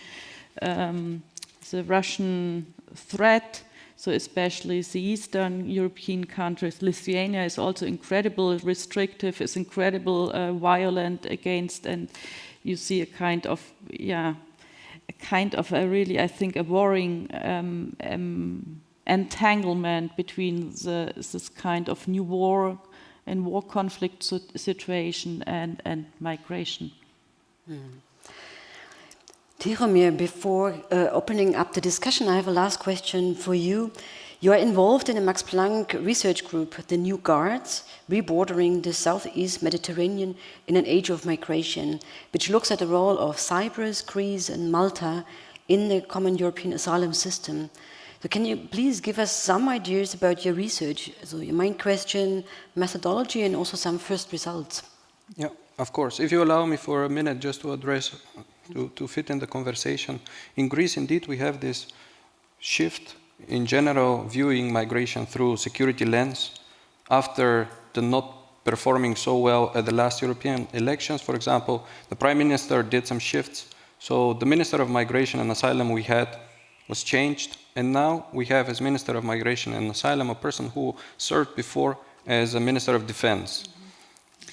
the Russian threat. So especially the Eastern European countries, Lithuania is also incredibly restrictive, is incredible violent against, and you see a kind of a really, I think, a worrying entanglement between this kind of new war and war conflict situation and migration. Tihomir, before opening up the discussion, I have a last question for you. You are involved in a Max Planck research group, the New Guards, Rebordering the Southeast Mediterranean in an Age of Migration, which looks at the role of Cyprus, Greece and Malta in the common European asylum system. So can you please give us some ideas about your research, so your main question, methodology, and also some first results? Yeah, of course. If you allow me for a minute just to address, to fit in the conversation. In Greece, indeed, we have this shift in general viewing migration through security lens after the not performing so well at the last European elections. For example, the Prime Minister did some shifts. So the Minister of Migration and Asylum we had was changed, and now we have as Minister of Migration and Asylum a person who served before as a Minister of Defense.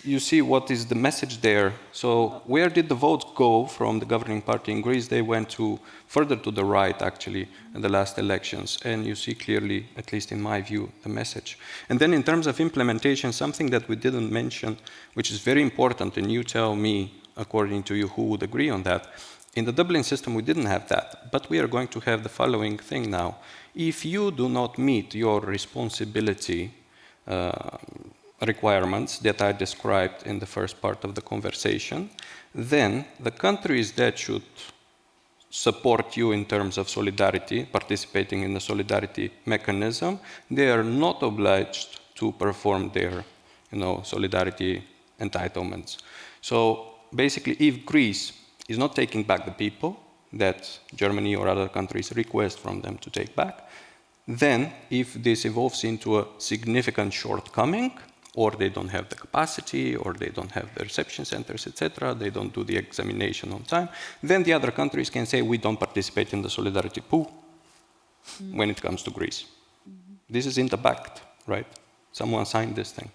You see what is the message there. So where did the votes go from the governing party in Greece? They went further to the right, actually, in the last elections. And you see clearly, at least in my view, the message. And then in terms of implementation, something that we didn't mention, which is very important, and you tell me, according to you, who would agree on that. In the Dublin system, we didn't have that, but we are going to have the following thing now. If you do not meet your responsibility requirements that I described in the first part of the conversation, then the countries that should support you in terms of solidarity, participating in the solidarity mechanism, they are not obliged to perform their solidarity entitlements. So basically, if Greece is not taking back the people that Germany or other countries request from them to take back, then if this evolves into a significant shortcoming, or they don't have the capacity, or they don't have the reception centers, etc., they don't do the examination on time, then the other countries can say, we don't participate in the solidarity pool when it comes to Greece. This is in the Pact, right? Someone signed this thing.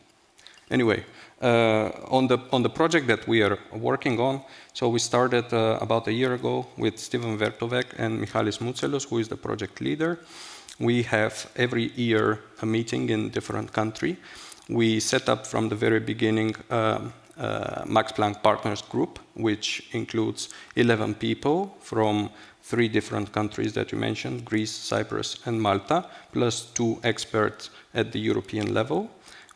Anyway, on the project that we are working on, so we started about a year ago with Steven Vertovec and Michalis Moutselos, who is the project leader. We have every year a meeting in different country. We set up from the very beginning Max Planck Partners Group, which includes 11 people from 3 different countries that you mentioned, Greece, Cyprus, and Malta, plus 2 experts at the European level.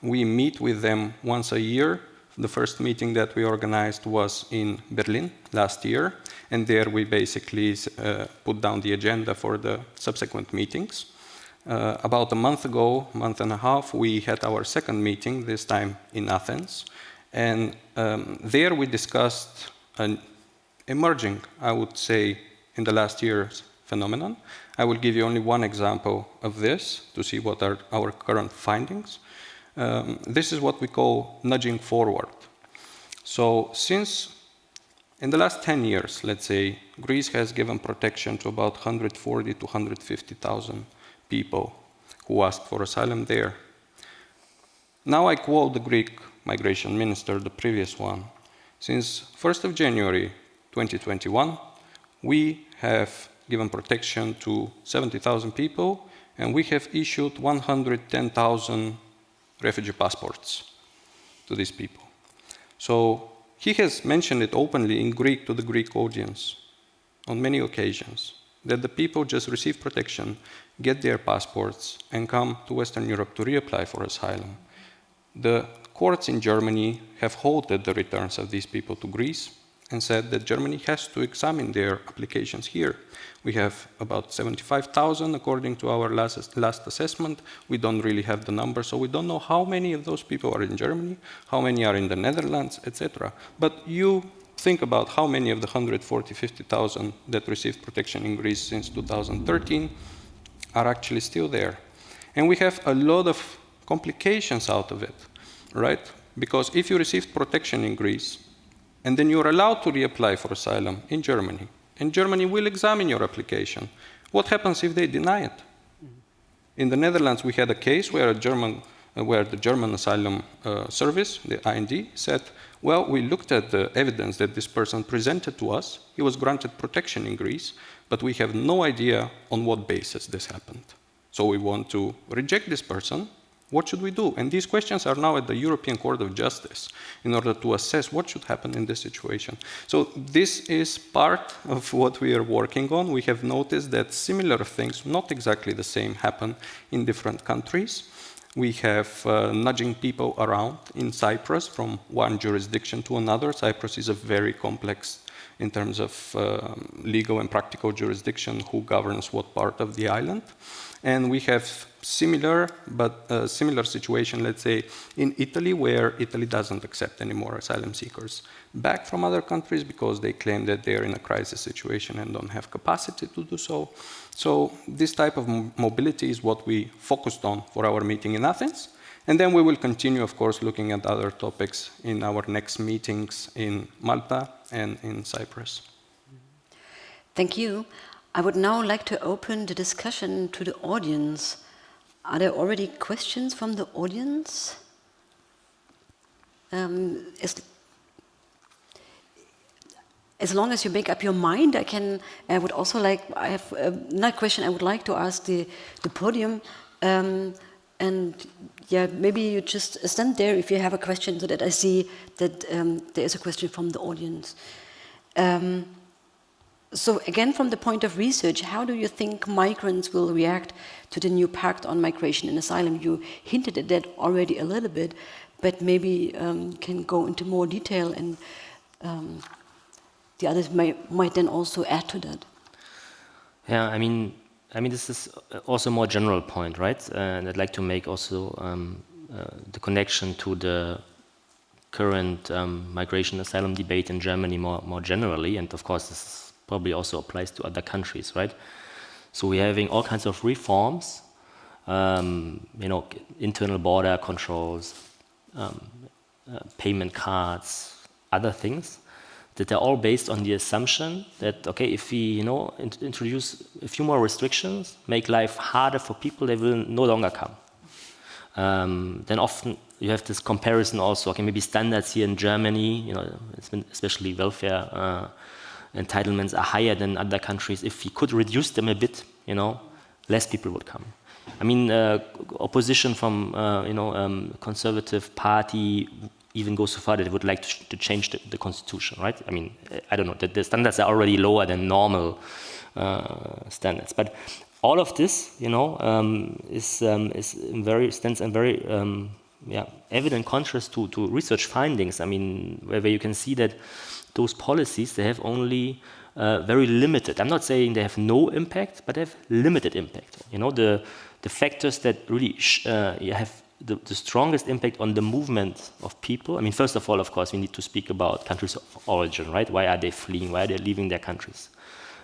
We meet with them once a year. The first meeting that we organized was in Berlin last year, and there we basically put down the agenda for the subsequent meetings. About a month ago, month and a half, we had our second meeting, this time in Athens. And there we discussed an emerging, I would say, in the last year's phenomenon. I will give you only one example of this to see what are our current findings. This is what we call nudging forward. So since in the last 10 years, let's say, Greece has given protection to about 140 to 150,000 people who asked for asylum there. Now I quote the Greek migration minister, the previous one. Since 1st of January 2021, we have given protection to 70,000 people, and we have issued 110,000 refugee passports to these people. So he has mentioned it openly in Greek to the Greek audience on many occasions, that the people just receive protection, get their passports, and come to Western Europe to reapply for asylum. The courts in Germany have halted the returns of these people to Greece and said that Germany has to examine their applications here. We have about 75,000 according to our last assessment. We don't really have the number, so we don't know how many of those people are in Germany, how many are in the Netherlands, etc. But you think about how many of the 50,000 that received protection in Greece since 2013 are actually still there. And we have a lot of complications out of it, right? Because if you received protection in Greece, and then you're allowed to reapply for asylum in Germany, and Germany will examine your application, what happens if they deny it? In the Netherlands, we had a case where the German Asylum Service, the IND, said, well, we looked at the evidence that this person presented to us. He was granted protection in Greece, but we have no idea on what basis this happened. So we want to reject this person. What should we do? And these questions are now at the European Court of Justice in order to assess what should happen in this situation. So this is part of what we are working on. We have noticed that similar things, not exactly the same, happen in different countries. We have nudging people around in Cyprus from one jurisdiction to another. Cyprus is a very complex in terms of legal and practical jurisdiction, who governs what part of the island. And we have similar situation, let's say, in Italy, where Italy doesn't accept any more asylum seekers back from other countries because they claim that they're in a crisis situation and don't have capacity to do so. So this type of mobility is what we focused on for our meeting in Athens. And then we will continue, of course, looking at other topics in our next meetings in Malta and in Cyprus. Thank you. I would now like to open the discussion to the audience. Are there already questions from the audience? As long as you make up your mind, I have another question I would like to ask the podium. And yeah, maybe you just stand there if you have a question so that I see that there is a question from the audience. So again, from the point of research, how do you think migrants will react to the new Pact on Migration and Asylum? You hinted at that already a little bit, but maybe can go into more detail, and the others might then also add to that. Yeah, I mean, this is also a more general point, right? And I'd like to make also the connection to the current migration and asylum debate in Germany more generally, and of course this probably also applies to other countries, right? So we're having all kinds of reforms, internal border controls, payment cards, other things, that are all based on the assumption that, okay, if we, introduce a few more restrictions, make life harder for people, they will no longer come. Then often you have this comparison also, okay, maybe standards here in Germany, it's been especially welfare entitlements are higher than other countries. If we could reduce them a bit, less people would come. I mean, opposition from, conservative party even go so far that they would like to change the constitution, right? I mean, I don't know, the standards are already lower than normal standards. But all of this, stands in very evident contrast to research findings. I mean, where you can see that those policies, they have only very limited, I'm not saying they have no impact, but they have limited impact. The factors that really have the strongest impact on the movement of people. I mean, first of all, of course, we need to speak about countries of origin, right? Why are they fleeing? Why are they leaving their countries?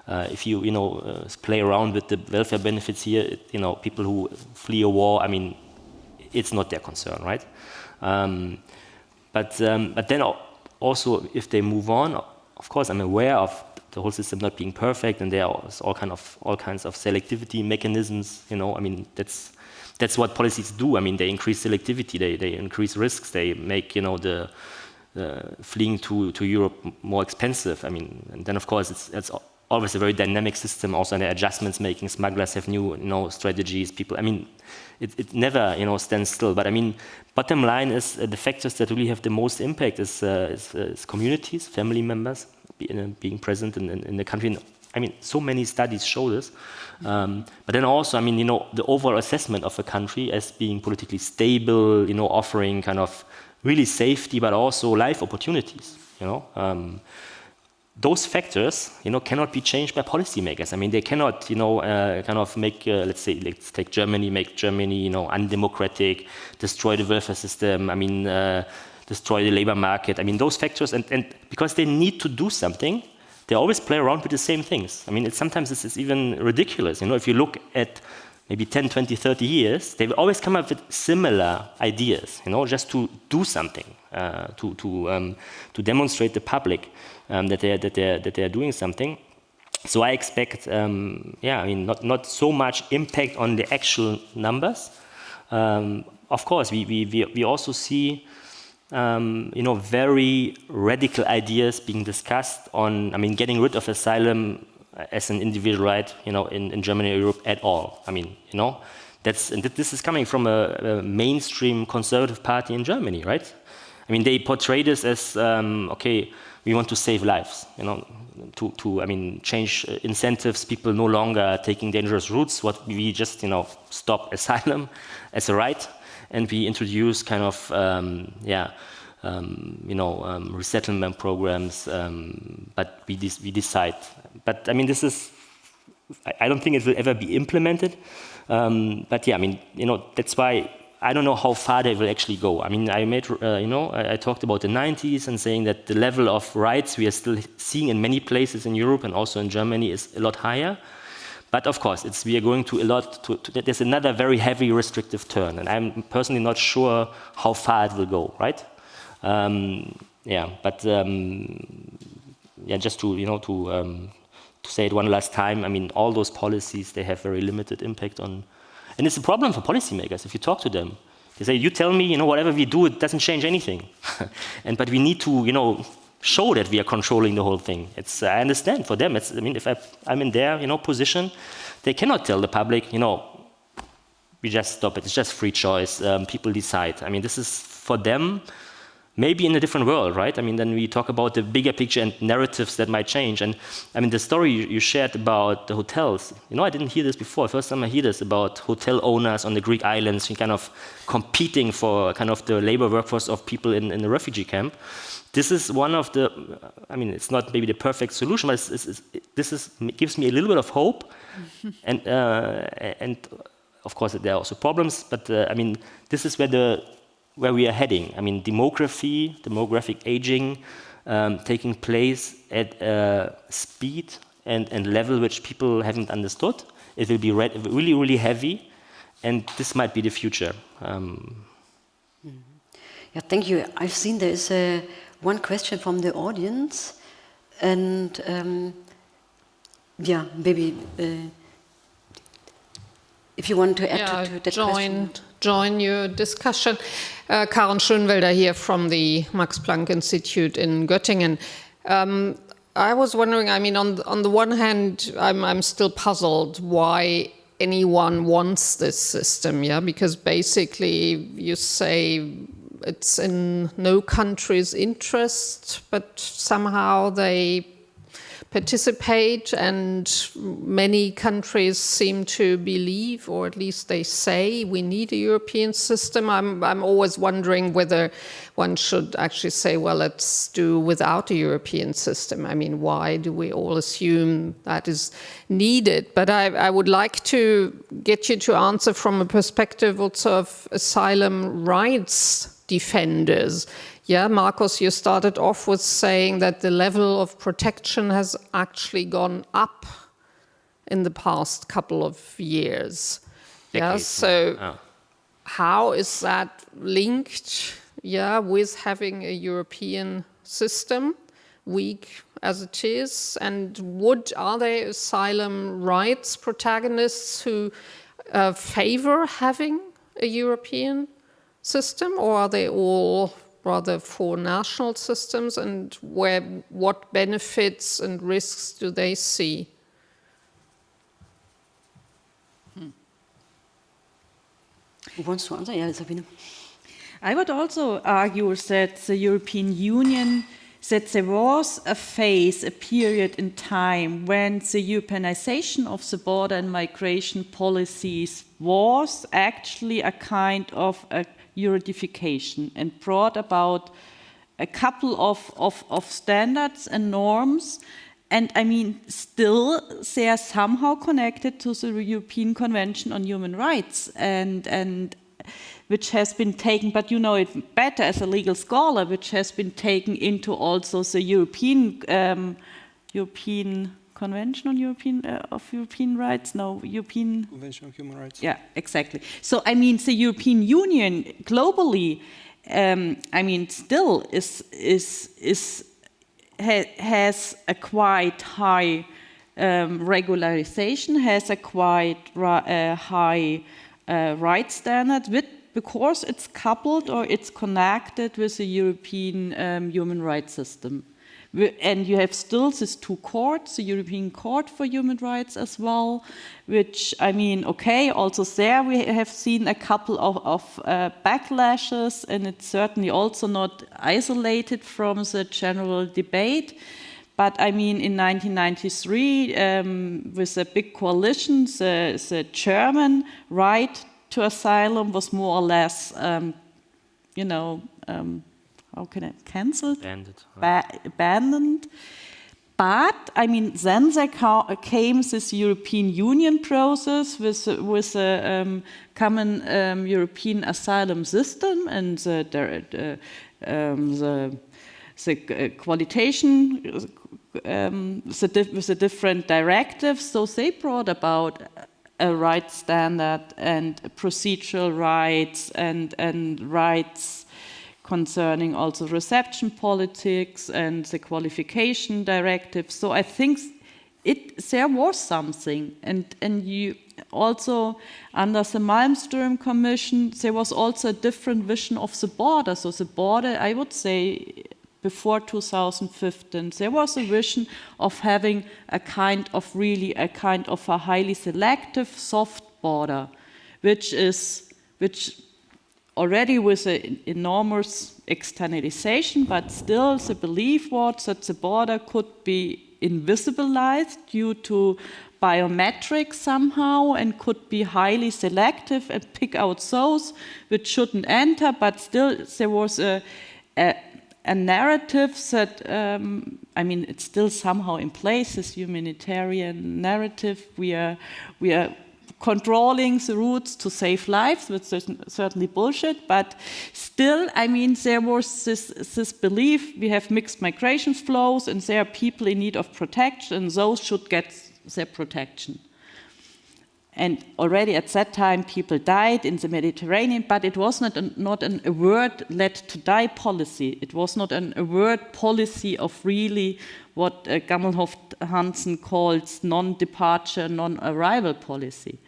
If you, play around with the welfare benefits here, people who flee a war, I mean, it's not their concern, right? But then also, if they move on, of course, I'm aware of the whole system not being perfect, and there are all kinds of selectivity mechanisms. I mean, that's what policies do. I mean, they increase selectivity, they increase risks, they make the fleeing to Europe more expensive. I mean, and then of course it's always a very dynamic system. Also, in the adjustments making, smugglers have new strategies. People, I mean, it never stands still. But I mean, bottom line is the factors that really have the most impact is communities, family members being present in the country. I mean, so many studies show this. But then also, I mean, the overall assessment of a country as being politically stable, offering kind of really safety, but also life opportunities, Those factors, cannot be changed by policymakers. I mean, they cannot, kind of make, let's take Germany, make Germany, undemocratic, destroy the welfare system. I mean, destroy the labor market. I mean, those factors, and because they need to do something, they always play around with the same things. I mean, sometimes it's even ridiculous. If you look at maybe 10, 20, 30 years, they will always come up with similar ideas, just to do something, to demonstrate the public that they are doing something. So I expect, I mean, not so much impact on the actual numbers. Of course, we also see very radical ideas being discussed on, I mean, getting rid of asylum as an individual right, in Germany or Europe at all. I mean, this is coming from a mainstream conservative party in Germany, right? I mean, they portray this as, okay, we want to save lives, I mean, change incentives, people no longer taking dangerous routes. What we just, stop asylum as a right, and we introduce kind of, resettlement programs, but we decide. But I mean, this is, I don't think it will ever be implemented. But yeah, I mean, that's why I don't know how far they will actually go. I mean, I talked about the 90s and saying that the level of rights we are still seeing in many places in Europe and also in Germany is a lot higher. But of course, we are going to a lot, there's another very heavy restrictive turn, and I'm personally not sure how far it will go, right? Just to say it one last time, I mean, all those policies, they have very limited impact on. And it's a problem for policymakers. If you talk to them, they say, you tell me, whatever we do, it doesn't change anything. But we need to, show that we are controlling the whole thing. I understand for them. If I'm in their, position, they cannot tell the public, we just stop it. It's just free choice. People decide. I mean, this is for them. Maybe in a different world, right? I mean, then we talk about the bigger picture and narratives that might change. And I mean, the story you shared about the hotels, I didn't hear this before. First time I hear this about hotel owners on the Greek islands kind of competing for kind of the labor workforce of people in the refugee camp. This is one of the, it's not maybe the perfect solution, but this gives me a little bit of hope. And of course, there are also problems, but this is where we are heading. I mean, demographic aging, taking place at a speed and level which people haven't understood. It will be really, really heavy, and this might be the future. Yeah, thank you. I've seen there is one question from the audience, and maybe if you want to add to that question. Join your discussion. Karen Schönwelder here from the Max Planck Institute in Göttingen. I was wondering, on the one hand, I'm still puzzled why anyone wants this system, because basically you say it's in no country's interest, but somehow they participate, and many countries seem to believe, or at least they say, we need a European system. I'm always wondering whether one should actually say, well, let's do without a European system. I mean, why do we all assume that is needed? But I would like to get you to answer from a perspective also of asylum rights defenders. Yeah, Markus, you started off with saying that the level of protection has actually gone up in the past couple of years. Yeah, so how is that linked, with having a European system, weak as it is? And are there asylum rights protagonists who favor having a European system, or are they all rather for national systems, and what benefits and risks do they see? Who wants to answer? Yeah, Sabine. I would also argue that the European Union, that there was a phase, a period in time when the Europeanization of the border and migration policies was actually a kind of a Eurodification and brought about a couple of standards and norms, and still they are somehow connected to the European Convention on Human Rights, and which has been taken, but you know it better as a legal scholar, which has been taken into also the European Convention on European Rights? No, European Convention on Human Rights. Yeah, exactly. So the European Union globally, still has a quite high regularization, has a quite high right standard, because it's coupled or it's connected with the European human rights system. And you have still these two courts, the European Court for Human Rights as well, which, also there we have seen a couple of backlashes, and it's certainly also not isolated from the general debate. But in 1993, with a big coalition, the German right to asylum was more or less, how can I, cancelled? Abandoned. Abandoned. But, I mean, then there came this European Union process with a common European asylum system and the qualification with the different directives. So they brought about a right standard and procedural rights and rights concerning also reception politics and the qualification directive. So I think there was something, and you also under the Malmström Commission there was also a different vision of the border. So the border, I would say, before 2015, there was a vision of having a kind of a highly selective soft border, which already with an enormous externalization, but still the belief was that the border could be invisibilized due to biometrics somehow and could be highly selective and pick out those which shouldn't enter, but still there was a narrative that, I mean, it's still somehow in place, this humanitarian narrative. We are controlling the routes to save lives, which is certainly bullshit, but still, I mean, there was this belief we have mixed migration flows and there are people in need of protection and those should get their protection. And already at that time, people died in the Mediterranean, but it was not an avert let to die policy. It was not an avert policy of really what Gammelhoff Hansen calls non-departure, non-arrival policy.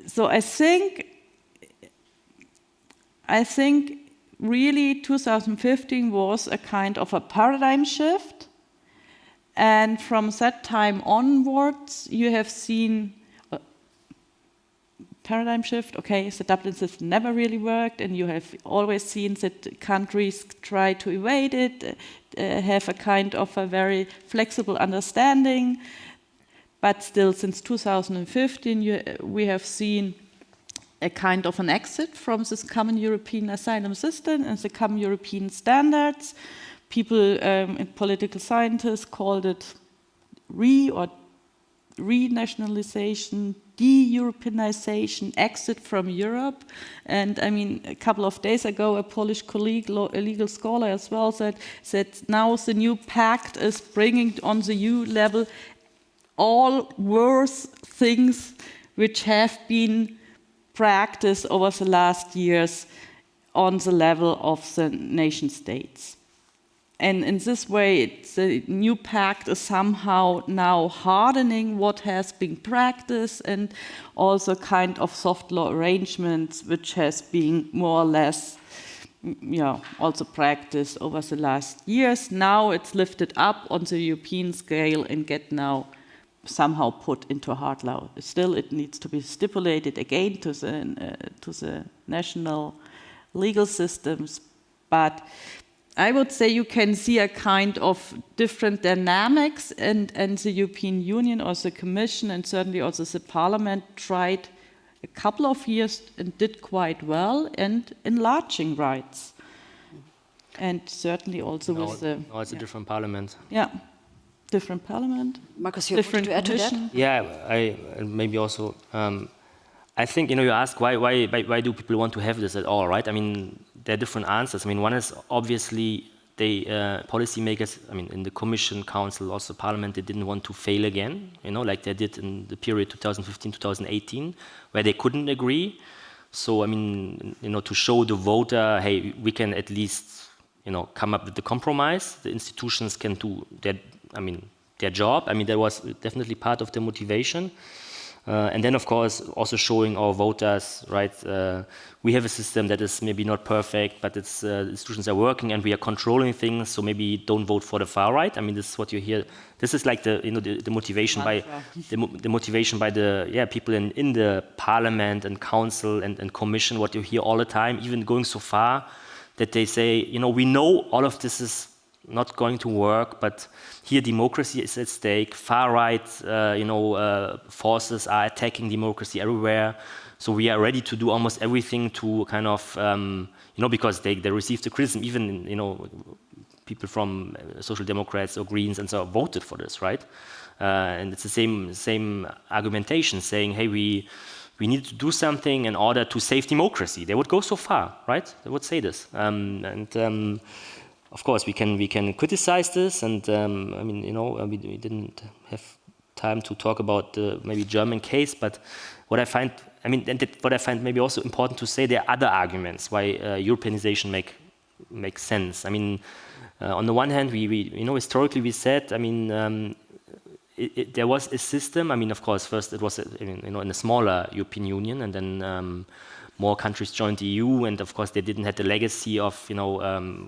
So I think really 2015 was a kind of a paradigm shift. And from that time onwards, you have seen paradigm shift. Okay, the Dublin system never really worked, and you have always seen that countries try to evade it, have a kind of a very flexible understanding. But still, since 2015, we have seen a kind of an exit from this common European asylum system and the common European standards. People and political scientists called it renationalization, de-Europeanization, exit from Europe. And I mean, a couple of days ago, a Polish colleague, a legal scholar as well, said now the new Pact is bringing on the EU level all worse things which have been practiced over the last years on the level of the nation states. And in this way, the new pact is somehow now hardening what has been practiced and also kind of soft law arrangements which has been more or less also practiced over the last years. Now it's lifted up on the European scale and get now somehow put into hard law. Still, it needs to be stipulated again to the national legal systems, but I would say you can see a kind of different dynamics, and the European Union or the Commission and certainly also the Parliament tried a couple of years and did quite well and enlarging rights. And certainly also with the... Now it's a different parliament. Yeah, different parliament. Marcus, you're different to add to that? Yeah, and maybe also... I think, you ask why do people want to have this at all, right? I mean, there are different answers. I mean, one is obviously policymakers, I mean, in the Commission, Council, also Parliament, they didn't want to fail again, like they did in the period 2015-2018, where they couldn't agree. So, I mean, to show the voter, hey, we can at least, come up with the compromise. The institutions can do their job. I mean, that was definitely part of the motivation. And then, of course, also showing our voters, right, we have a system that is maybe not perfect, but it's, the institutions are working and we are controlling things, so maybe don't vote for the far right. I mean, this is what you hear. This is like the motivation by the motivation by the people in the Parliament and Council and Commission, what you hear all the time, even going so far that they say, we know all of this is not going to work, but here democracy is at stake. Far-right, forces are attacking democracy everywhere. So we are ready to do almost everything to kind of, because they received the criticism, even, people from Social Democrats or Greens and so on voted for this, right? And it's the same argumentation, saying, hey, we need to do something in order to save democracy. They would go so far, right? They would say this. Of course, we can criticize this, and we didn't have time to talk about the maybe German case, but what I find maybe also important to say, there are other arguments why Europeanization makes sense. I mean, on the one hand, we historically we said, there was a system. I mean, of course, first it was in a smaller European Union, and then more countries joined the EU, and of course they didn't have the legacy of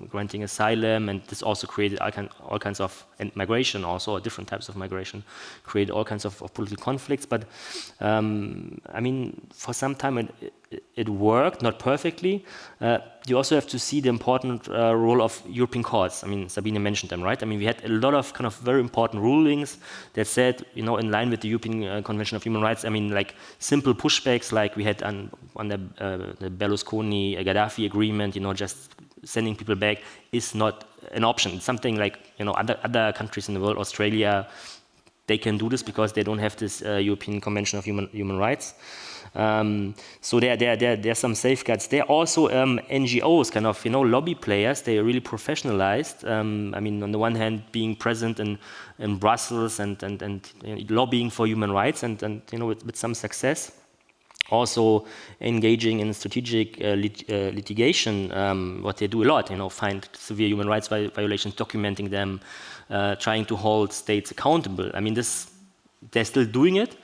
granting asylum, and this also created all kinds of migration, also different types of migration, created all kinds of political conflicts. But for some time it worked, not perfectly. You also have to see the important role of European courts. I mean, Sabine mentioned them, right? I mean, we had a lot of kind of very important rulings that said, in line with the European Convention of Human Rights, like simple pushbacks, like we had on the Berlusconi-Gaddafi agreement, just sending people back is not an option. It's something like, other countries in the world, Australia, they can do this because they don't have this European Convention of Human Rights. So there are some safeguards. There are also NGOs, kind of lobby players. They are really professionalized. On the one hand, being present in Brussels and lobbying for human rights, and with some success. Also engaging in strategic litigation, what they do a lot. Find severe human rights violations, documenting them, trying to hold states accountable. They're still doing it.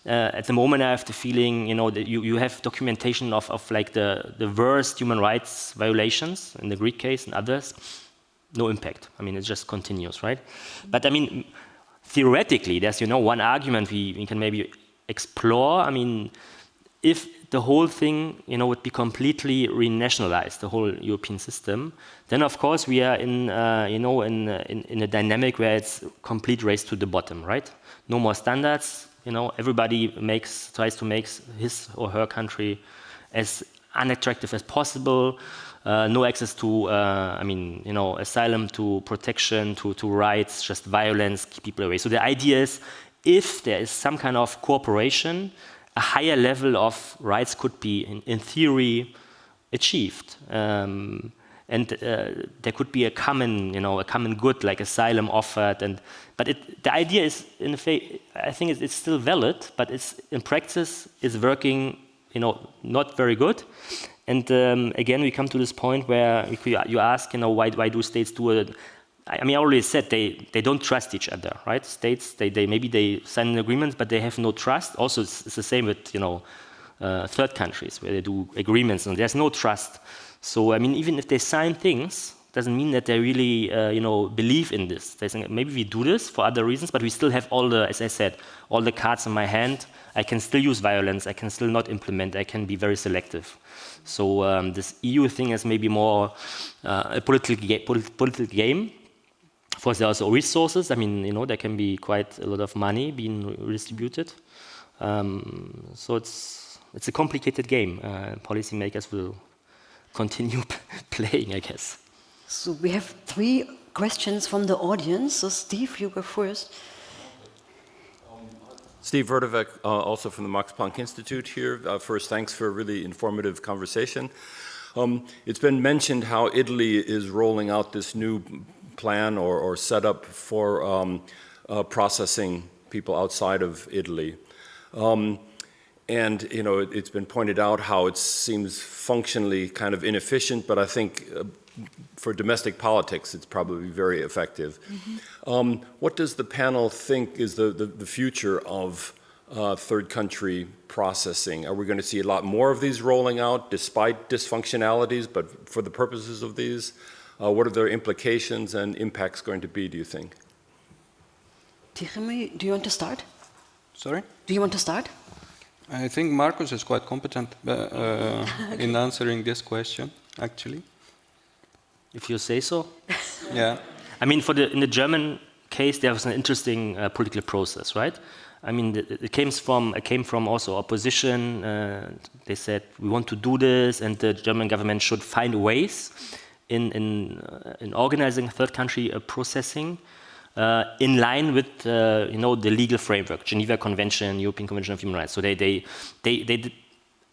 At the moment, I have the feeling, that you have documentation of like the worst human rights violations in the Greek case and others. No impact. It just continues, right? But theoretically, there's one argument we can maybe explore. If the whole thing, would be completely renationalized, the whole European system, then of course we are in a dynamic where it's complete race to the bottom, right? No more standards. Everybody tries to make his or her country as unattractive as possible. No access to, asylum, to protection, to rights, just violence, keep people away. So the idea is, if there is some kind of cooperation, a higher level of rights could be, in theory, achieved. And there could be a common good, like asylum offered, but the idea is, I think it's still valid, but in practice is working, not very good. And again, we come to this point where you ask, why do states do it? I already said they don't trust each other, right? States, they sign an agreement, but they have no trust. Also, it's the same with third countries where they do agreements, and there's no trust. So, even if they sign things, doesn't mean that they really, believe in this. They think, maybe we do this for other reasons, but we still have as I said, all the cards in my hand. I can still use violence. I can still not implement. I can be very selective. So this EU thing is maybe more a political game. Of course, there are also resources. There can be quite a lot of money being redistributed. So it's a complicated game. Policymakers will continue playing, I guess. So we have 3 questions from the audience. So Steve, you go first. Steve Verdovec, also from the Max Planck Institute here. First, thanks for a really informative conversation. It's been mentioned how Italy is rolling out this new plan or setup for processing people outside of Italy. And, it's been pointed out how it seems functionally kind of inefficient, but I think for domestic politics, it's probably very effective. Mm-hmm. What does the panel think is the future of third country processing? Are we going to see a lot more of these rolling out despite dysfunctionalities, but for the purposes of these? What are their implications and impacts going to be, do you think? Jeremy, do you want to start? Sorry? Do you want to start? I think Marcus is quite competent in answering this question, actually. If you say so. Yeah. I mean, in the German case, there was an interesting political process, right? I mean, it came from also opposition. They said we want to do this, and the German government should find ways in organizing third country processing in line with the legal framework, Geneva Convention, European Convention of Human Rights. So they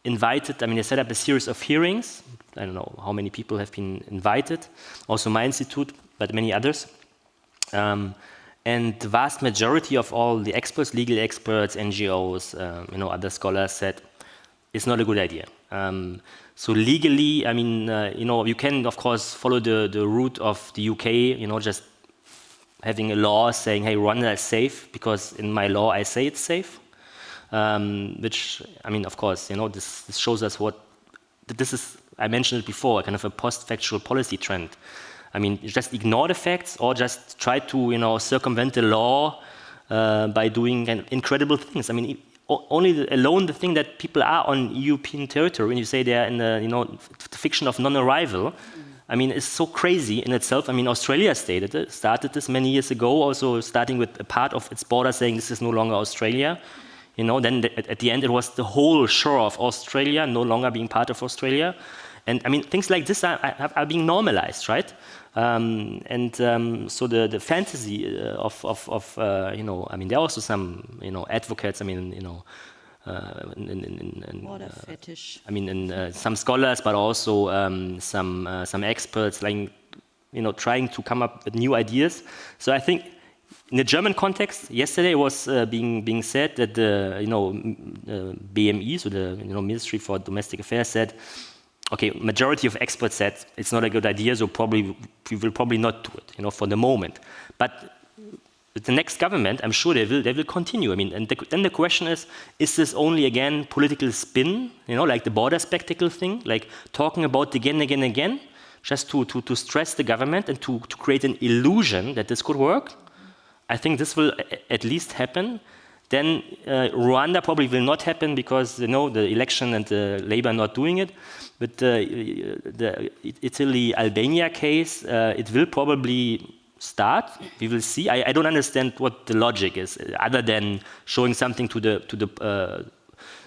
invited. I mean, they set up a series of hearings. I don't know how many people have been invited. Also, my institute, but many others. And the vast majority of all the experts, legal experts, NGOs, other scholars said it's not a good idea. So legally, I mean, you can of course follow the route of the UK, just having a law saying, hey, Rwanda is safe because in my law I say it's safe. Which, I mean, of course, this shows us this is, I mentioned it before, kind of a post-factual policy trend. I mean, just ignore the facts or just try to, circumvent the law by doing incredible things. I mean, alone the thing that people are on European territory, when you say they're in the, the fiction of non-arrival, I mean, it's so crazy in itself. I mean, Australia started this many years ago, also starting with a part of its border saying this is no longer Australia. Then at the end it was the whole shore of Australia no longer being part of Australia. And I mean, things like this are being normalized, right? So the fantasy of I mean, there are also some, advocates, I mean, Water fetish. I mean, some scholars, but also some experts, like, trying to come up with new ideas. So I think in the German context, yesterday was being said that the BME, so the Ministry for Domestic Affairs, said, okay, majority of experts said it's not a good idea, so we will probably not do it, for the moment. But with the next government, I'm sure they will continue. I mean, and then the question is this only again political spin, like the border spectacle thing, like talking about again, just to stress the government and to create an illusion that this could work? I think this will at least happen. Then Rwanda probably will not happen because the election and the Labour are not doing it. But the Italy-Albania case, it will probably start. We will see. I don't understand what the logic is, other than showing something to the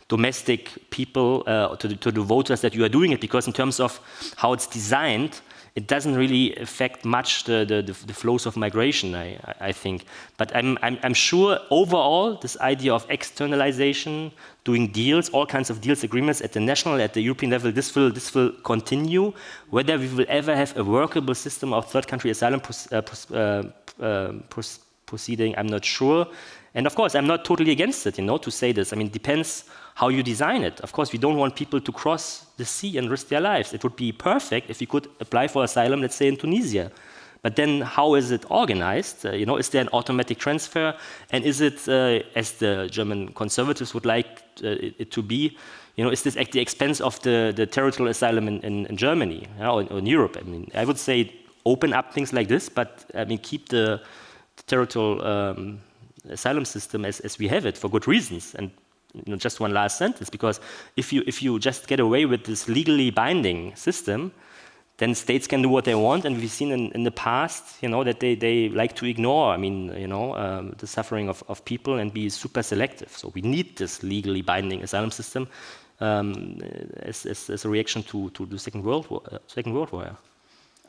domestic people, to the voters that you are doing it. Because in terms of how it's designed, it doesn't really affect much the flows of migration, I think. But I'm sure overall this idea of externalization, doing deals, all kinds of deals, agreements at the national, at the European level, this will continue. Whether we will ever have a workable system of third country asylum proceeding, I'm not sure. And of course, I'm not totally against it, to say this. I mean, it depends how you design it. Of course, we don't want people to cross the sea and risk their lives. It would be perfect if we could apply for asylum, let's say in Tunisia. But then how is it organized? Is there an automatic transfer? And is it, as the German conservatives would like it to be, is this at the expense of the territorial asylum in Germany or in Europe? I mean, I would say open up things like this, but I mean, keep the territorial asylum system as we have it for good reasons. And just one last sentence, because if you just get away with this legally binding system, then states can do what they want, and we've seen in the past, that they like to ignore, I mean, the suffering of people and be super selective. So we need this legally binding asylum system as a reaction to the Second World War.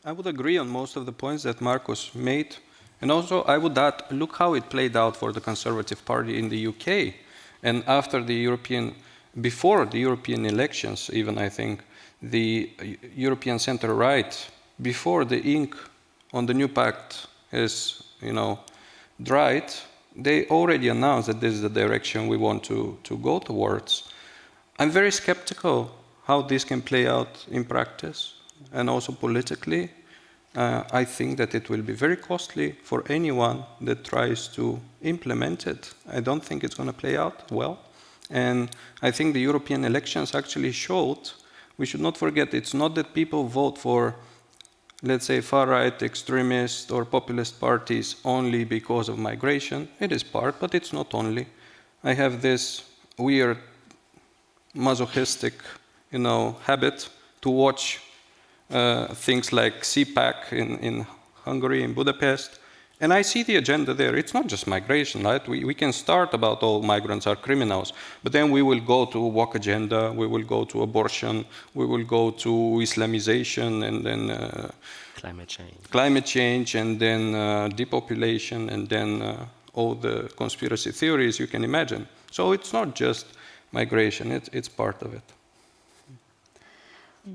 I would agree on most of the points that Marcus made, and also I would add, look how it played out for the Conservative Party in the UK. And before the European elections, even I think, the European centre-right, before the ink on the new pact is, dried, they already announced that this is the direction we want to go towards. I'm very skeptical how this can play out in practice and also politically. I think that it will be very costly for anyone that tries to implement it. I don't think it's going to play out well. And I think the European elections actually showed, we should not forget, it's not that people vote for, let's say, far-right extremist or populist parties only because of migration. It is part, but it's not only. I have this weird masochistic, habit to watch things like CPAC in Hungary, in Budapest. And I see the agenda there. It's not just migration, right? We can start about all migrants are criminals, but then we will go to woke agenda, we will go to abortion, we will go to Islamization, and then climate change, and then depopulation, and then all the conspiracy theories you can imagine. So it's not just migration, it's part of it.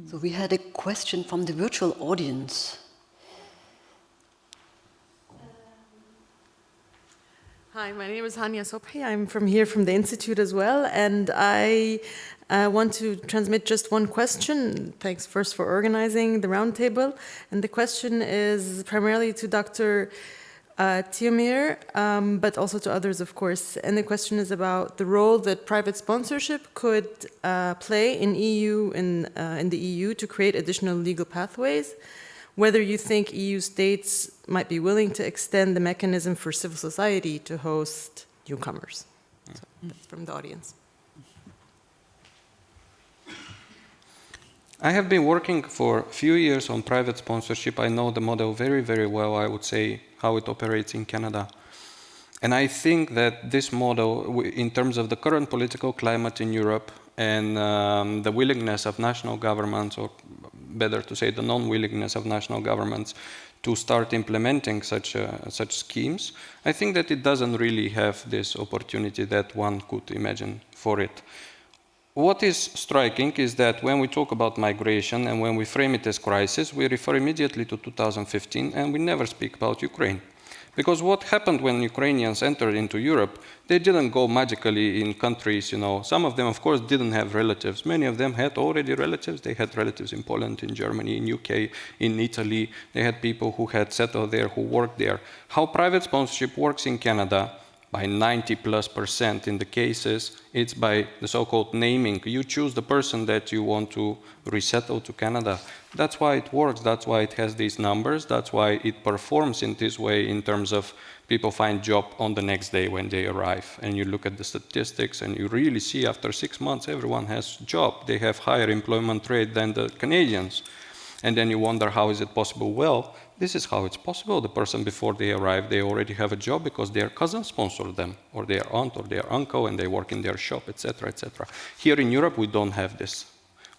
So we had a question from the virtual audience. Hi, my name is Hania Sophi. I'm from the Institute as well, and I want to transmit just one question. Thanks first for organizing the roundtable. And the question is primarily to Dr. Tiomir, but also to others, of course. And the question is about the role that private sponsorship could play in the EU to create additional legal pathways. Whether you think EU states might be willing to extend the mechanism for civil society to host newcomers. So that's from the audience. I have been working for a few years on private sponsorship. I know the model very, very well, I would say, how it operates in Canada. And I think that this model, in terms of the current political climate in Europe and the willingness of national governments, or better to say the non-willingness of national governments to start implementing such schemes, I think that it doesn't really have this opportunity that one could imagine for it. What is striking is that when we talk about migration and when we frame it as crisis, we refer immediately to 2015 and we never speak about Ukraine. Because what happened when Ukrainians entered into Europe, they didn't go magically in countries, Some of them, of course, didn't have relatives. Many of them had already relatives. They had relatives in Poland, in Germany, in UK, in Italy. They had people who had settled there, who worked there. How private sponsorship works in Canada, by 90+% in the cases, it's by the so-called naming. You choose the person that you want to resettle to Canada. That's why it works, that's why it has these numbers, that's why it performs in this way in terms of people find job on the next day when they arrive. And you look at the statistics and you really see after 6 months everyone has a job. They have higher employment rate than the Canadians. And then you wonder, how is it possible? Well, this is how it's possible. The person, before they arrive, they already have a job because their cousin sponsored them, or their aunt or their uncle, and they work in their shop, etc., etc. Here in Europe, we don't have this.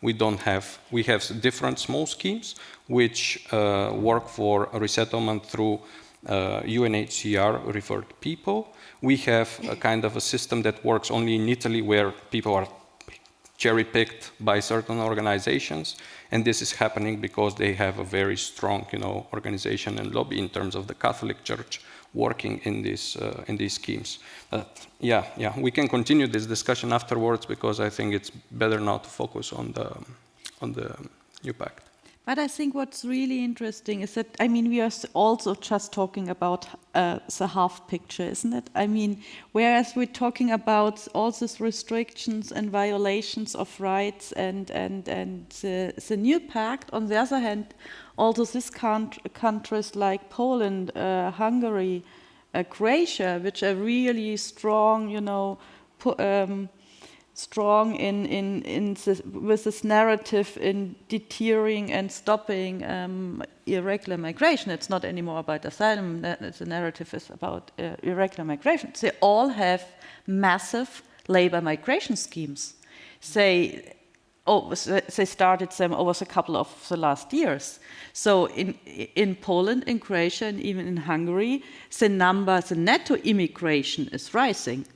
We have different small schemes which work for resettlement through UNHCR referred people. We have a kind of a system that works only in Italy, where people are cherry-picked by certain organizations, and this is happening because they have a very strong, organization and lobby in terms of the Catholic Church working in these schemes. We can continue this discussion afterwards because I think it's better now to focus on the new pact. But I think what's really interesting is that, we are also just talking about the half picture, isn't it? Whereas we're talking about all these restrictions and violations of rights and the new pact, on the other hand, also these countries like Poland, Hungary, Croatia, which are really strong, strong with this narrative in deterring and stopping irregular migration. It's not anymore about asylum. The narrative is about irregular migration. They all have massive labor migration schemes. They started them over a couple of the last years. So in Poland, in Croatia, and even in Hungary, the netto immigration is rising.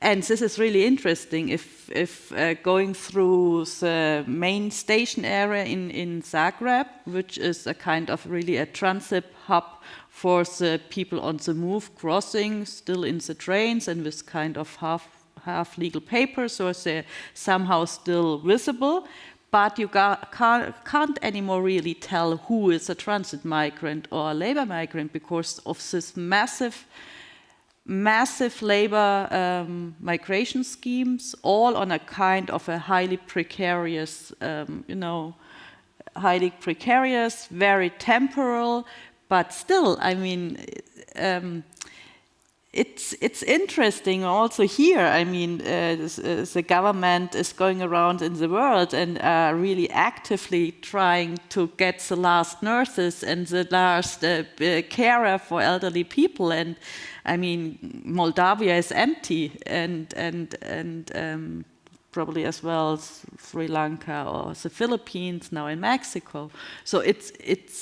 And this is really interesting. If going through the main station area in Zagreb, which is a kind of really a transit hub for the people on the move, crossing still in the trains and with kind of half legal papers, so they're somehow still visible. But you can't anymore really tell who is a transit migrant or a labor migrant because of this massive labor migration schemes, all on a kind of a highly precarious, very temporal, but still, it's interesting also here. I mean, the government is going around in the world and really actively trying to get the last nurses and the last carer for elderly people. And I mean, Moldavia is empty, and probably as well Sri Lanka or the Philippines, now in Mexico. So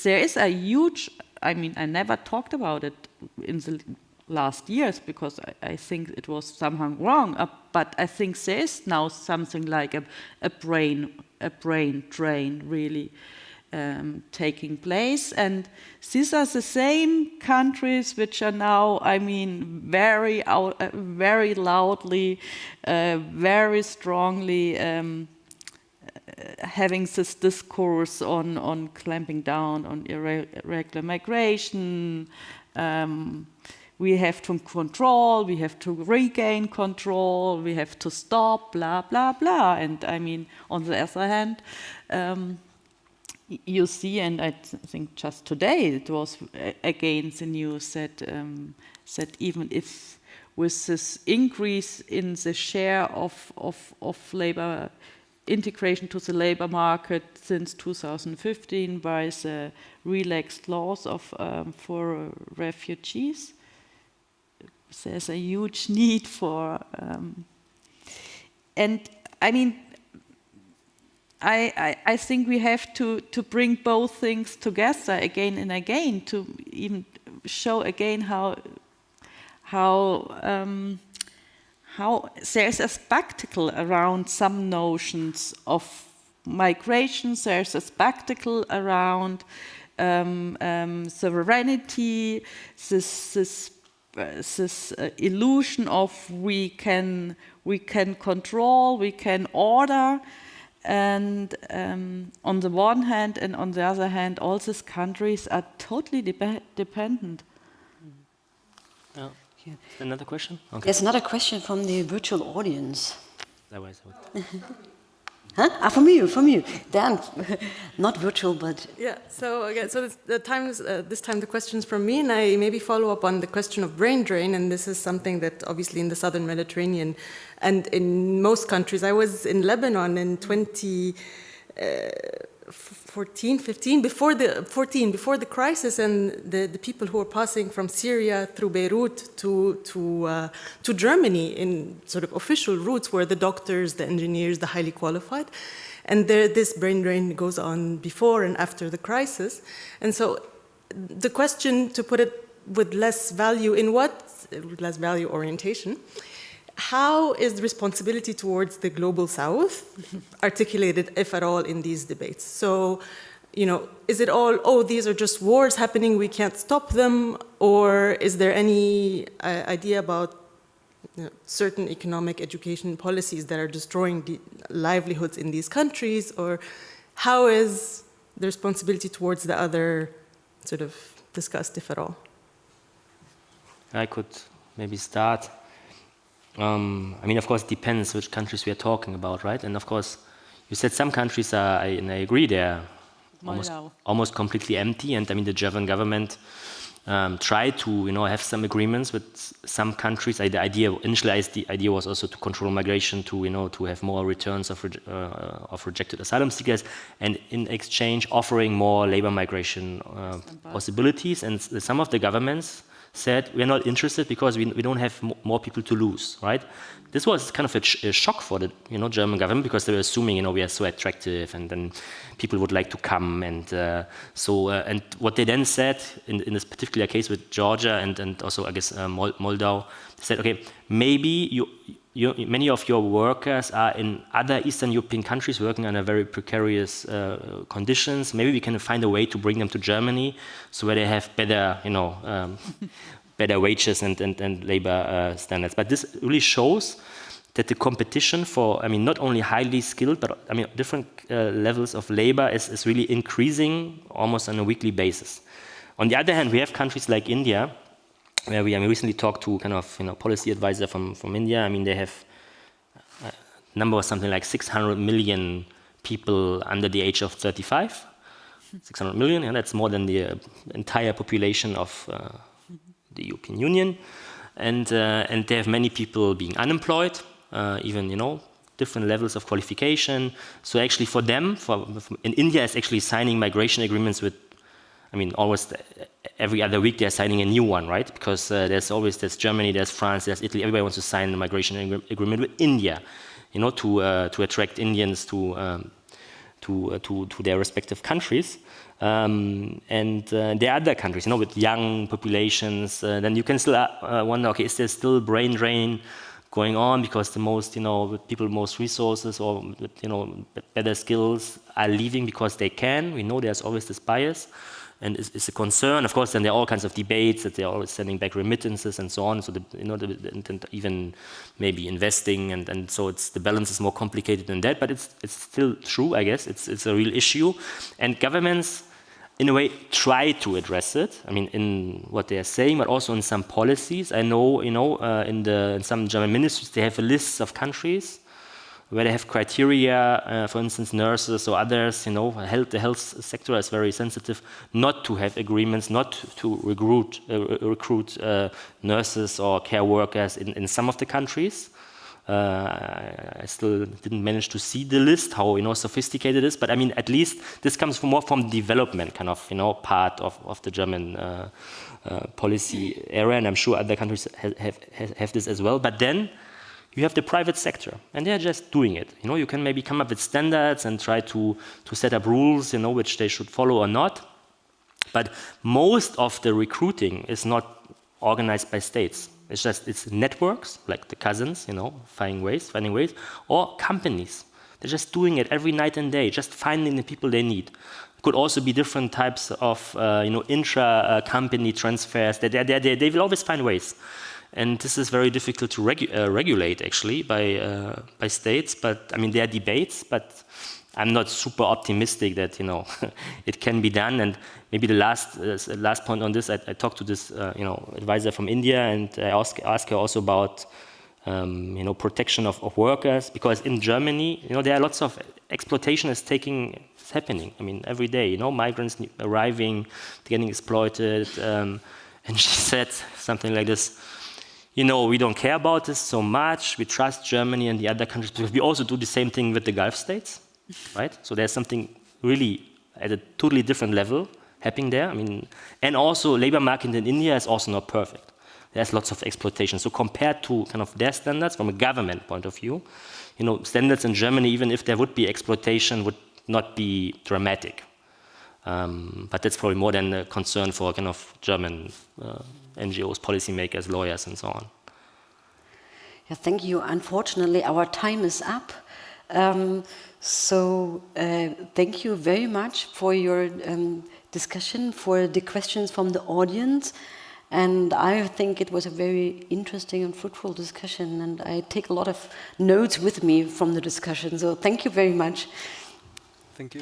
there is a huge. I mean, I never talked about it in the last years because I think it was somehow wrong. But I think there is now something like a brain drain really taking place, and these are the same countries which are now, I mean, very loudly, very strongly having this discourse on clamping down on irregular migration. We have to control, we have to regain control, we have to stop, blah, blah, blah. And I mean, on the other hand, you see, and I think just today it was again the news that even if with this increase in the share of labor integration to the labor market since 2015 by the relaxed laws for refugees, there's a huge need for, and I mean, I think we have to bring both things together again and again to even show again how there's a spectacle around some notions of migration. There's a spectacle around sovereignty. This illusion of we can control, we can order. And on the one hand, and on the other hand, all these countries are totally dependent. Yeah. Another question? Okay. There's another question from the virtual audience. That was Huh? Ah, from you. Dan, not virtual, but... Yeah, so again, so this time the question's from me, and I maybe follow up on the question of brain drain, and this is something that obviously in the southern Mediterranean and in most countries, I was in Lebanon in 15, before the crisis, and the people who were passing from Syria through Beirut to Germany in sort of official routes were the doctors, the engineers, the highly qualified. And this brain drain goes on before and after the crisis. And so the question, to put it with less value orientation, how is the responsibility towards the global south articulated, if at all, in these debates? So, is it all, these are just wars happening, we can't stop them? Or is there any idea about certain economic education policies that are destroying the livelihoods in these countries? Or how is the responsibility towards the other sort of discussed, if at all? I could maybe start. I mean, of course, it depends which countries we are talking about, right? And of course, you said some countries are, and I agree, they're almost completely empty. And I mean, the German government tried to, have some agreements with some countries. The idea was also to control migration, to have more returns of rejected asylum seekers, and in exchange, offering more labor migration possibilities. And some of the governments said, we're not interested because we don't have more people to lose, right? This was kind of a shock for the German government, because they were assuming we are so attractive and then people would like to come, and and what they then said in this particular case with Georgia and also I guess Moldau, they said, okay, maybe many of your workers are in other Eastern European countries working under very precarious conditions. Maybe we can find a way to bring them to Germany, so where they have better, better wages and labor standards. But this really shows that the competition for, not only highly skilled, but different levels of labor is really increasing almost on a weekly basis. On the other hand, we have countries like India, where we recently talked to kind of policy advisor from India. They have a number of something like 600 million people under the age of 35. 600 million, and that's more than the entire population of the European Union. and they have many people being unemployed, even, you know, different levels of qualification. So actually for them, in India is actually signing migration agreements with, I mean, almost every other week they're signing a new one, right? Because there's Germany, there's France, there's Italy, everybody wants to sign a migration agreement with India, you know, to attract Indians to their respective countries. And there are other countries, you know, with young populations, then you can still wonder, okay, is there still brain drain going on because the most, you know, people with most resources or, you know, better skills are leaving because they can. We know there's always this bias, and it's a concern. Of course, then there are all kinds of debates that they're always sending back remittances and so on. So, even maybe investing, and so the balance is more complicated than that. But it's still true, I guess. It's a real issue, and governments, in a way, try to address it. I mean, in what they are saying, but also in some policies. I know, you know, in some German ministries, they have a list of countries where they have criteria, for instance, nurses or others, you know, the health sector is very sensitive, not to have agreements, not to recruit nurses or care workers in some of the countries. I still didn't manage to see the list, how, you know, sophisticated it is, but I mean, at least this comes more from development kind of, you know, part of the German policy area, and I'm sure other countries have this as well. But then you have the private sector, and they're just doing it. You know, you can maybe come up with standards and try to set up rules, you know, which they should follow or not. But most of the recruiting is not organized by states. It's networks, like the cousins, you know, finding ways, or companies. They're just doing it every night and day, just finding the people they need. It could also be different types of, you know, intra-company transfers. They will always find ways. And this is very difficult to regulate, actually, by states. But, I mean, there are debates, but I'm not super optimistic that, you know, it can be done. And maybe the last point on this, I talked to this, you know, advisor from India, and I asked her also about, you know, protection of workers, because in Germany, you know, there are lots of exploitation is happening. I mean, every day, you know, migrants arriving, getting exploited. And she said something like this: you know, we don't care about this so much. We trust Germany and the other countries because we also do the same thing with the Gulf states, right? So there's something really at a totally different level happening there. I mean, and also labor market in India is also not perfect. There's lots of exploitation. So compared to kind of their standards from a government point of view, you know, standards in Germany, even if there would be exploitation, would not be dramatic. But that's probably more than a concern for kind of German NGOs, policymakers, lawyers, and so on. Yeah, thank you. Unfortunately, our time is up. So thank you very much for your discussion, for the questions from the audience. And I think it was a very interesting and fruitful discussion, and I take a lot of notes with me from the discussion. So thank you very much. Thank you.